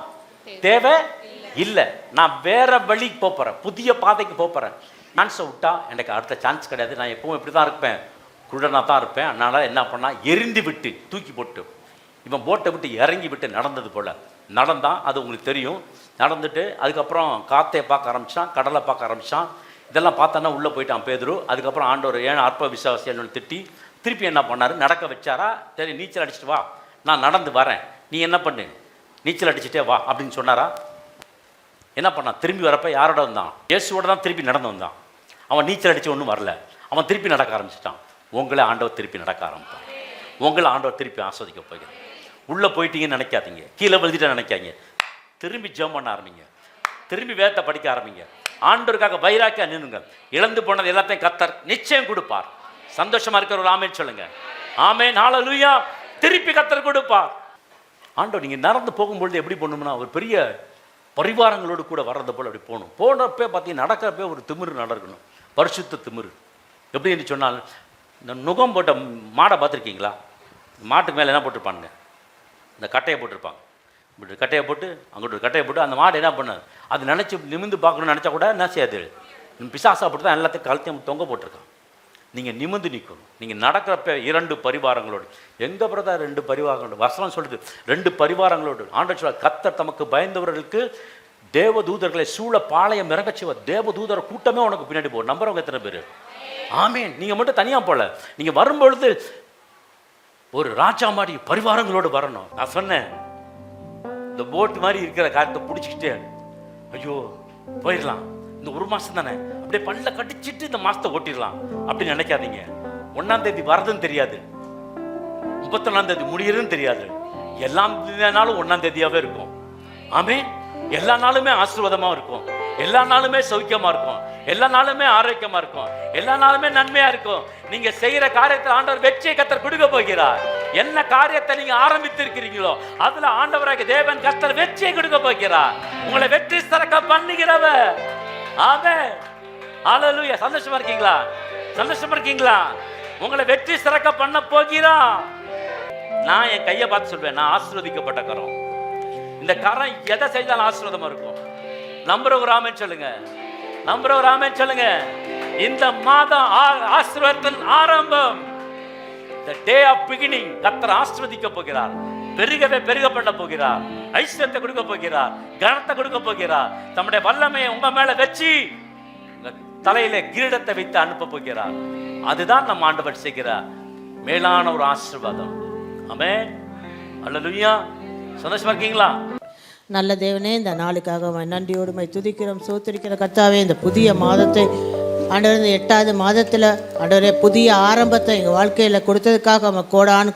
தேவை இல்லை, நான் வேற வழிக்கு போகிறேன், புதிய பாதைக்கு போகிறேன். சான்ஸை விட்டா எனக்கு அடுத்த சான்ஸ் கிடையாது. நான் எப்பவும் இப்படி தான் இருப்பேன், குருடனாக தான் இருப்பேன். அதனால் என்ன பண்ணால் எரிந்து விட்டு தூக்கி போட்டு இவன் போட்டை விட்டு இறங்கி விட்டு நடந்தது போல் நடந்தான். அது உங்களுக்கு தெரியும். நடந்துட்டு அதுக்கப்புறம் காற்றை பார்க்க ஆரம்பித்தான், கடலை பார்க்க ஆரம்பித்தான். இதெல்லாம் பார்த்தானா உள்ளே போயிட்டான் பேதுரு. அதுக்கப்புறம் ஆண்டவர் ஏன் அற்ப விசுவாசி என்னன்னு திட்டி திருப்பி என்ன பண்ணார், நடக்க வச்சாரா. சரி நீச்சல் அடிச்சுட்டு வா, நான் நடந்து வரேன், நீ என்ன பண்ணு நீச்சல் அடிச்சுட்டே வா அப்படின்னு சொன்னாரா. என்ன பண்ணான், திரும்பி வரப்போ யாரோட வந்தான், இயேசுவோட தான் திருப்பி நடந்து வந்தான். அவன் நீச்சல் அடித்து ஒன்றும் வரல, அவன் திருப்பி நடக்க ஆரம்பிச்சிட்டான். உங்களை ஆண்டவர் திருப்பி நடக்க ஆரம்பிப்பான். உங்களை ஆண்டவர் திருப்பி ஆஸ்வதிக்க போகிறேன். உள்ளே போயிட்டீங்கன்னு நினைக்காதீங்க, கீழே விழுந்துட்டு நினைக்காங்க. திரும்பி ஜெபம் பண்ண ஆரம்பிங்க, திரும்பி வேதத்தை படிக்க ஆரம்பிங்க. ஆண்டவருக்காக வைராக்கியா நின்னுங்க. இழந்து போனது எல்லாத்தையும் கர்த்தர் நிச்சயம் கொடுப்பார். சந்தோஷமா இருக்கிற ஒரு ஆமேன் சொல்லுங்க. ஆமேன், ஹல்லேலூயா. திருப்பி கர்த்தர் கொடுப்பார். ஆண்டவர் நீங்கள் நடந்து போகும்பொழுது எப்படி போகணும்னா, ஒரு பெரிய பரிவாரங்களோடு கூட வர்றது போல் அப்படி போகணும். போனப்பே பார்த்தீங்கன்னா நடக்கிறப்பே ஒரு திமிரு நடக்கணும், பரிசுத்த திமிரு. எப்படி என்று சொன்னால், இந்த நுகம் போட்ட மாடை பார்த்துருக்கீங்களா? மாட்டுக்கு மேலே என்ன போட்டிருப்பானுங்க, இந்த கட்டையை போட்டிருப்பாங்க. இப்படி கட்டையை போட்டு அங்கிட்டு கட்டையை போட்டு அந்த மாடு என்ன பண்ணாது, அது நினச்சி நிமிந்து பார்க்கணும்னு நினச்சா கூட என்ன செய்யாது, பிசாசா போட்டு தான் எல்லாத்தையும் கழுத்தையும் தொங்க போட்டிருக்கான். நீங்கள் நிமிந்து நிற்கணும். நீங்கள் நடக்கிறப்ப 2 பரிவாரங்களோடு. எங்கே பிரதா 2 பரிவாரங்களோடு? வசனம் சொல்லுது 2 பரிவாரங்களோடு. ஆண்டவர் சொல்ல, கர்த்தர் தமக்கு பயந்தவர்களுக்கு தேவதூதர்களை சூழ பாளையம் இறங்கச்சுவ. தேவதூதர கூட்டமே உனக்கு பின்னாடி போகும். நம்புறவங்க எத்தனை பேர்? ஆமேன். நீங்கள் மட்டும் தனியாக போகல, நீங்கள் வரும்பொழுது ஒரு ராஜா மாதிரி பரிவாரங்களோடு வரணும். நான் சொன்னேன், இந்த போட்டு மாதிரி இருக்கிற காலத்தை பிடிச்சிக்கிட்டே ஐயோ போயிடலாம், இந்த 1 மாதம் தானே, அப்படியே பல்ல கடிச்சிட்டு இந்த மாதத்தை ஓட்டிடலாம் அப்படின்னு நினைக்காதீங்க. 1ஆம் தேதி வரதுன்னு தெரியாது, 31ஆம் தேதி முடியறதுன்னு தெரியாது. எல்லா நாளும் 1ஆம் தேதியாகவே இருக்கும். ஆமேன். எல்லா நாளுமே ஆசீர்வாதமாக இருக்கும், எல்லா நாளுமே சௌக்கியமாக இருக்கும், எல்லா நாளுமே ஆரோக்கியமாக இருக்கும், எல்லா நாளுமே நன்மையாக இருக்கும். நீங்கள் செய்கிற காரியத்தில் ஆண்டவர் வெற்றியை கர்த்தர் கொடுக்க போகிறார். என்ன காரியத்தை நீங்கள் ஆரம்பித்திருக்கிறீங்களோ அதில் ஆண்டவராக தேவன் கர்த்தர் வெற்றியை கொடுக்க போகிறார். உங்களை வெற்றி சிறக்க பண்ணுகிறவர். ஆமென், ஹல்லேலூயா. சந்தோஷமா இருக்கீங்களா? சந்தோஷமா இருக்கீங்களா? உங்களை வெற்றி சிறக்க பண்ண போகிறான். நான் என் கையை பார்த்து சொல்வேன், நான் ஆசீர்வதிக்கப்பட்ட கரம். இந்த கரம் எதை செய்தாலும் ஆசீர்வாதமா இருக்கும். நம்புறவங்க ஆமென் சொல்லுங்க. நம்புறவங்க ஆமென் சொல்லுங்க. இந்த மாதம் ஆசீர்வாதத்தின் ஆரம்பம். The day of beginning. கர்த்தர் ஆசீர்வதிக்க போகிறார். பெருகவே பெருக பண்ண போகிறார். ஐஸ்வர்யத்தை கொடுக்க போகிறார், கனத்தை கொடுக்க போகிறார். தம்முடைய வல்லமையை உங்க மேல வச்சு தலையில கிரீடத்தை வைத்து அனுப்ப போகிறார். அதுதான் நம்ம ஆண்டவர் செய்கிறார் மேலான ஒரு ஆசீர்வாதம். ஆமென், ஹல்லேலூயா. சந்தோஷமா இருக்கீங்களா? நல்ல தேவனே, இந்த நாளுக்காக நன்றியோடு துதிக்கிறோம், சோத்திரிக்கிற கர்த்தாவே. இந்த புதிய மாதத்தை ஆண்டவர், இந்த 8வது மாதத்தில் ஆண்டவரே புதிய ஆரம்பத்தை எங்கள் வாழ்க்கையில் கொடுத்ததுக்காக நம்ம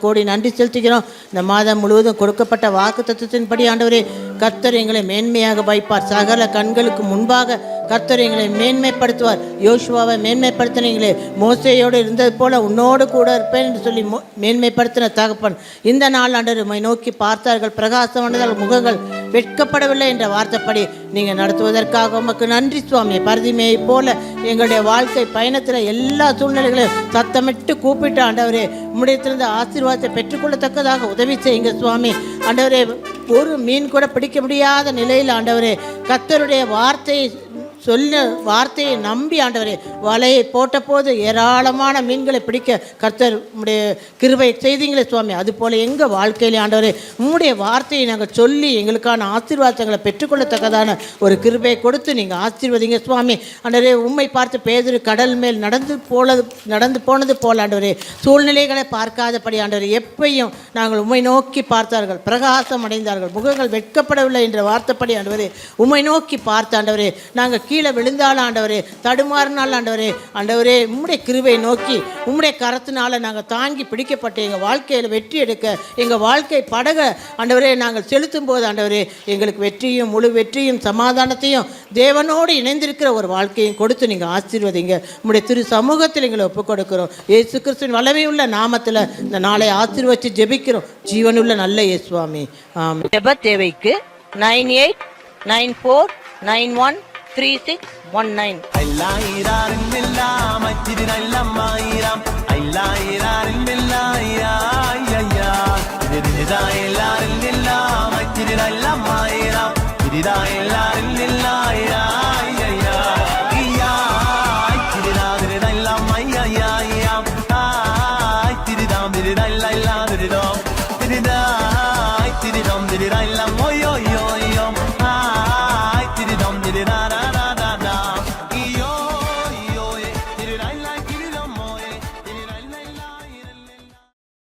கோடி நன்றி செலுத்திக்கிறோம். இந்த மாதம் முழுவதும் கொடுக்கப்பட்ட வாக்கு தத்துவத்தின்படி ஆண்டவரே கர்த்தர் எங்களை மேன்மையாக வைப்பார். சகல கண்களுக்கு முன்பாக கர்த்தர் எங்களை மேன்மைப்படுத்துவார். யோசுவாவை மேன்மைப்படுத்தினீங்களே, மோசேயோடு இருந்தது போல உன்னோடு கூட இருப்பேன் என்று சொல்லி மேன்மைப்படுத்தின தகப்பன், இந்த நாள் ஆண்டவர் உம்மை நோக்கி பார்த்தார்கள், பிரகாசமானதால் முகங்கள் வெட்கப்படவில்லை என்ற வார்த்தைப்படி நீங்கள் நடத்துவதற்காக உமக்கு நன்றி சுவாமி. பரிதிமையை போல எங்களுடைய வாழ்க்கை பயணத்தில் எல்லா சூழ்நிலைகளையும் சத்தமிட்டு கூப்பிட்டு ஆண்டவரே உம்முடையத்திலிருந்து ஆசீர்வாதத்தை பெற்றுக்கொள்ளத்தக்கதாக உதவி செய்யுங்க சுவாமி. ஆண்டவரே, ஒரு மீன் கூட பிடிக்க முடியாத நிலையில் ஆண்டவரே கர்த்தருடைய வார்த்தையை நம்பி ஆண்டவரே வலையை போட்ட போது ஏராளமான மீன்களை பிடிக்க கர்த்தர் உம்முடைய கிருபை செய்தீங்களே சுவாமி. அதுபோல் எங்கள் வாழ்க்கையிலே ஆண்டவரே உம்முடைய வார்த்தையை நாங்கள் சொல்லி எங்களுக்கான ஆசீர்வாதங்களை பெற்றுக்கொள்ளத்தக்கதான ஒரு கிருபையை கொடுத்து நீங்கள் ஆசீர்வதிங்க சுவாமி. ஆண்டவரே, உம்மை பார்த்து பேதுரு கடல் மேல் நடந்து போனது போல் ஆண்டவரே சூழ்நிலைகளை பார்க்காதபடி ஆண்டவரே எப்பையும் நாங்கள் உம்மை நோக்கி பார்த்தார்கள், பிரகாசம் அடைந்தார்கள், முகங்கள் வெட்கப்படவில்லை என்ற வார்த்தைப்படி ஆண்டவரே உம்மை நோக்கி பார்த்து ஆண்டவரே நாங்கள் கீழே விழுந்தாலும் ஆண்டவரே தடுமாறினாலும் ஆண்டவரே உம்முடைய கிருபை நோக்கி உம்முடைய கரத்தினால நாங்கள் தாங்கி பிடிக்கப்பட்டு எங்கள் வாழ்க்கையில் வெற்றி எடுக்க எங்கள் வாழ்க்கை படக ஆண்டவரே நாங்கள் செலுத்தும் போது ஆண்டவரே எங்களுக்கு வெற்றியும் முழு வெற்றியும் சமாதானத்தையும் தேவனோடு இணைந்திருக்கிற ஒரு வாழ்க்கையும் கொடுத்து நீங்கள் ஆசீர்வதிங்க. உம்முடைய திரு சமூகத்தில் எங்களை ஒப்புக் கொடுக்கிறோம். இயேசு கிறிஸ்துவின் வல்லமையுள்ள நாமத்தில் இந்த நாளை ஆசீர்வதித்து ஜெபிக்கிறோம் ஜீவனுள்ள நல்ல இயேசுவாமி. ஆமென். ஜெப தேவைக்கு 9894913619. Did I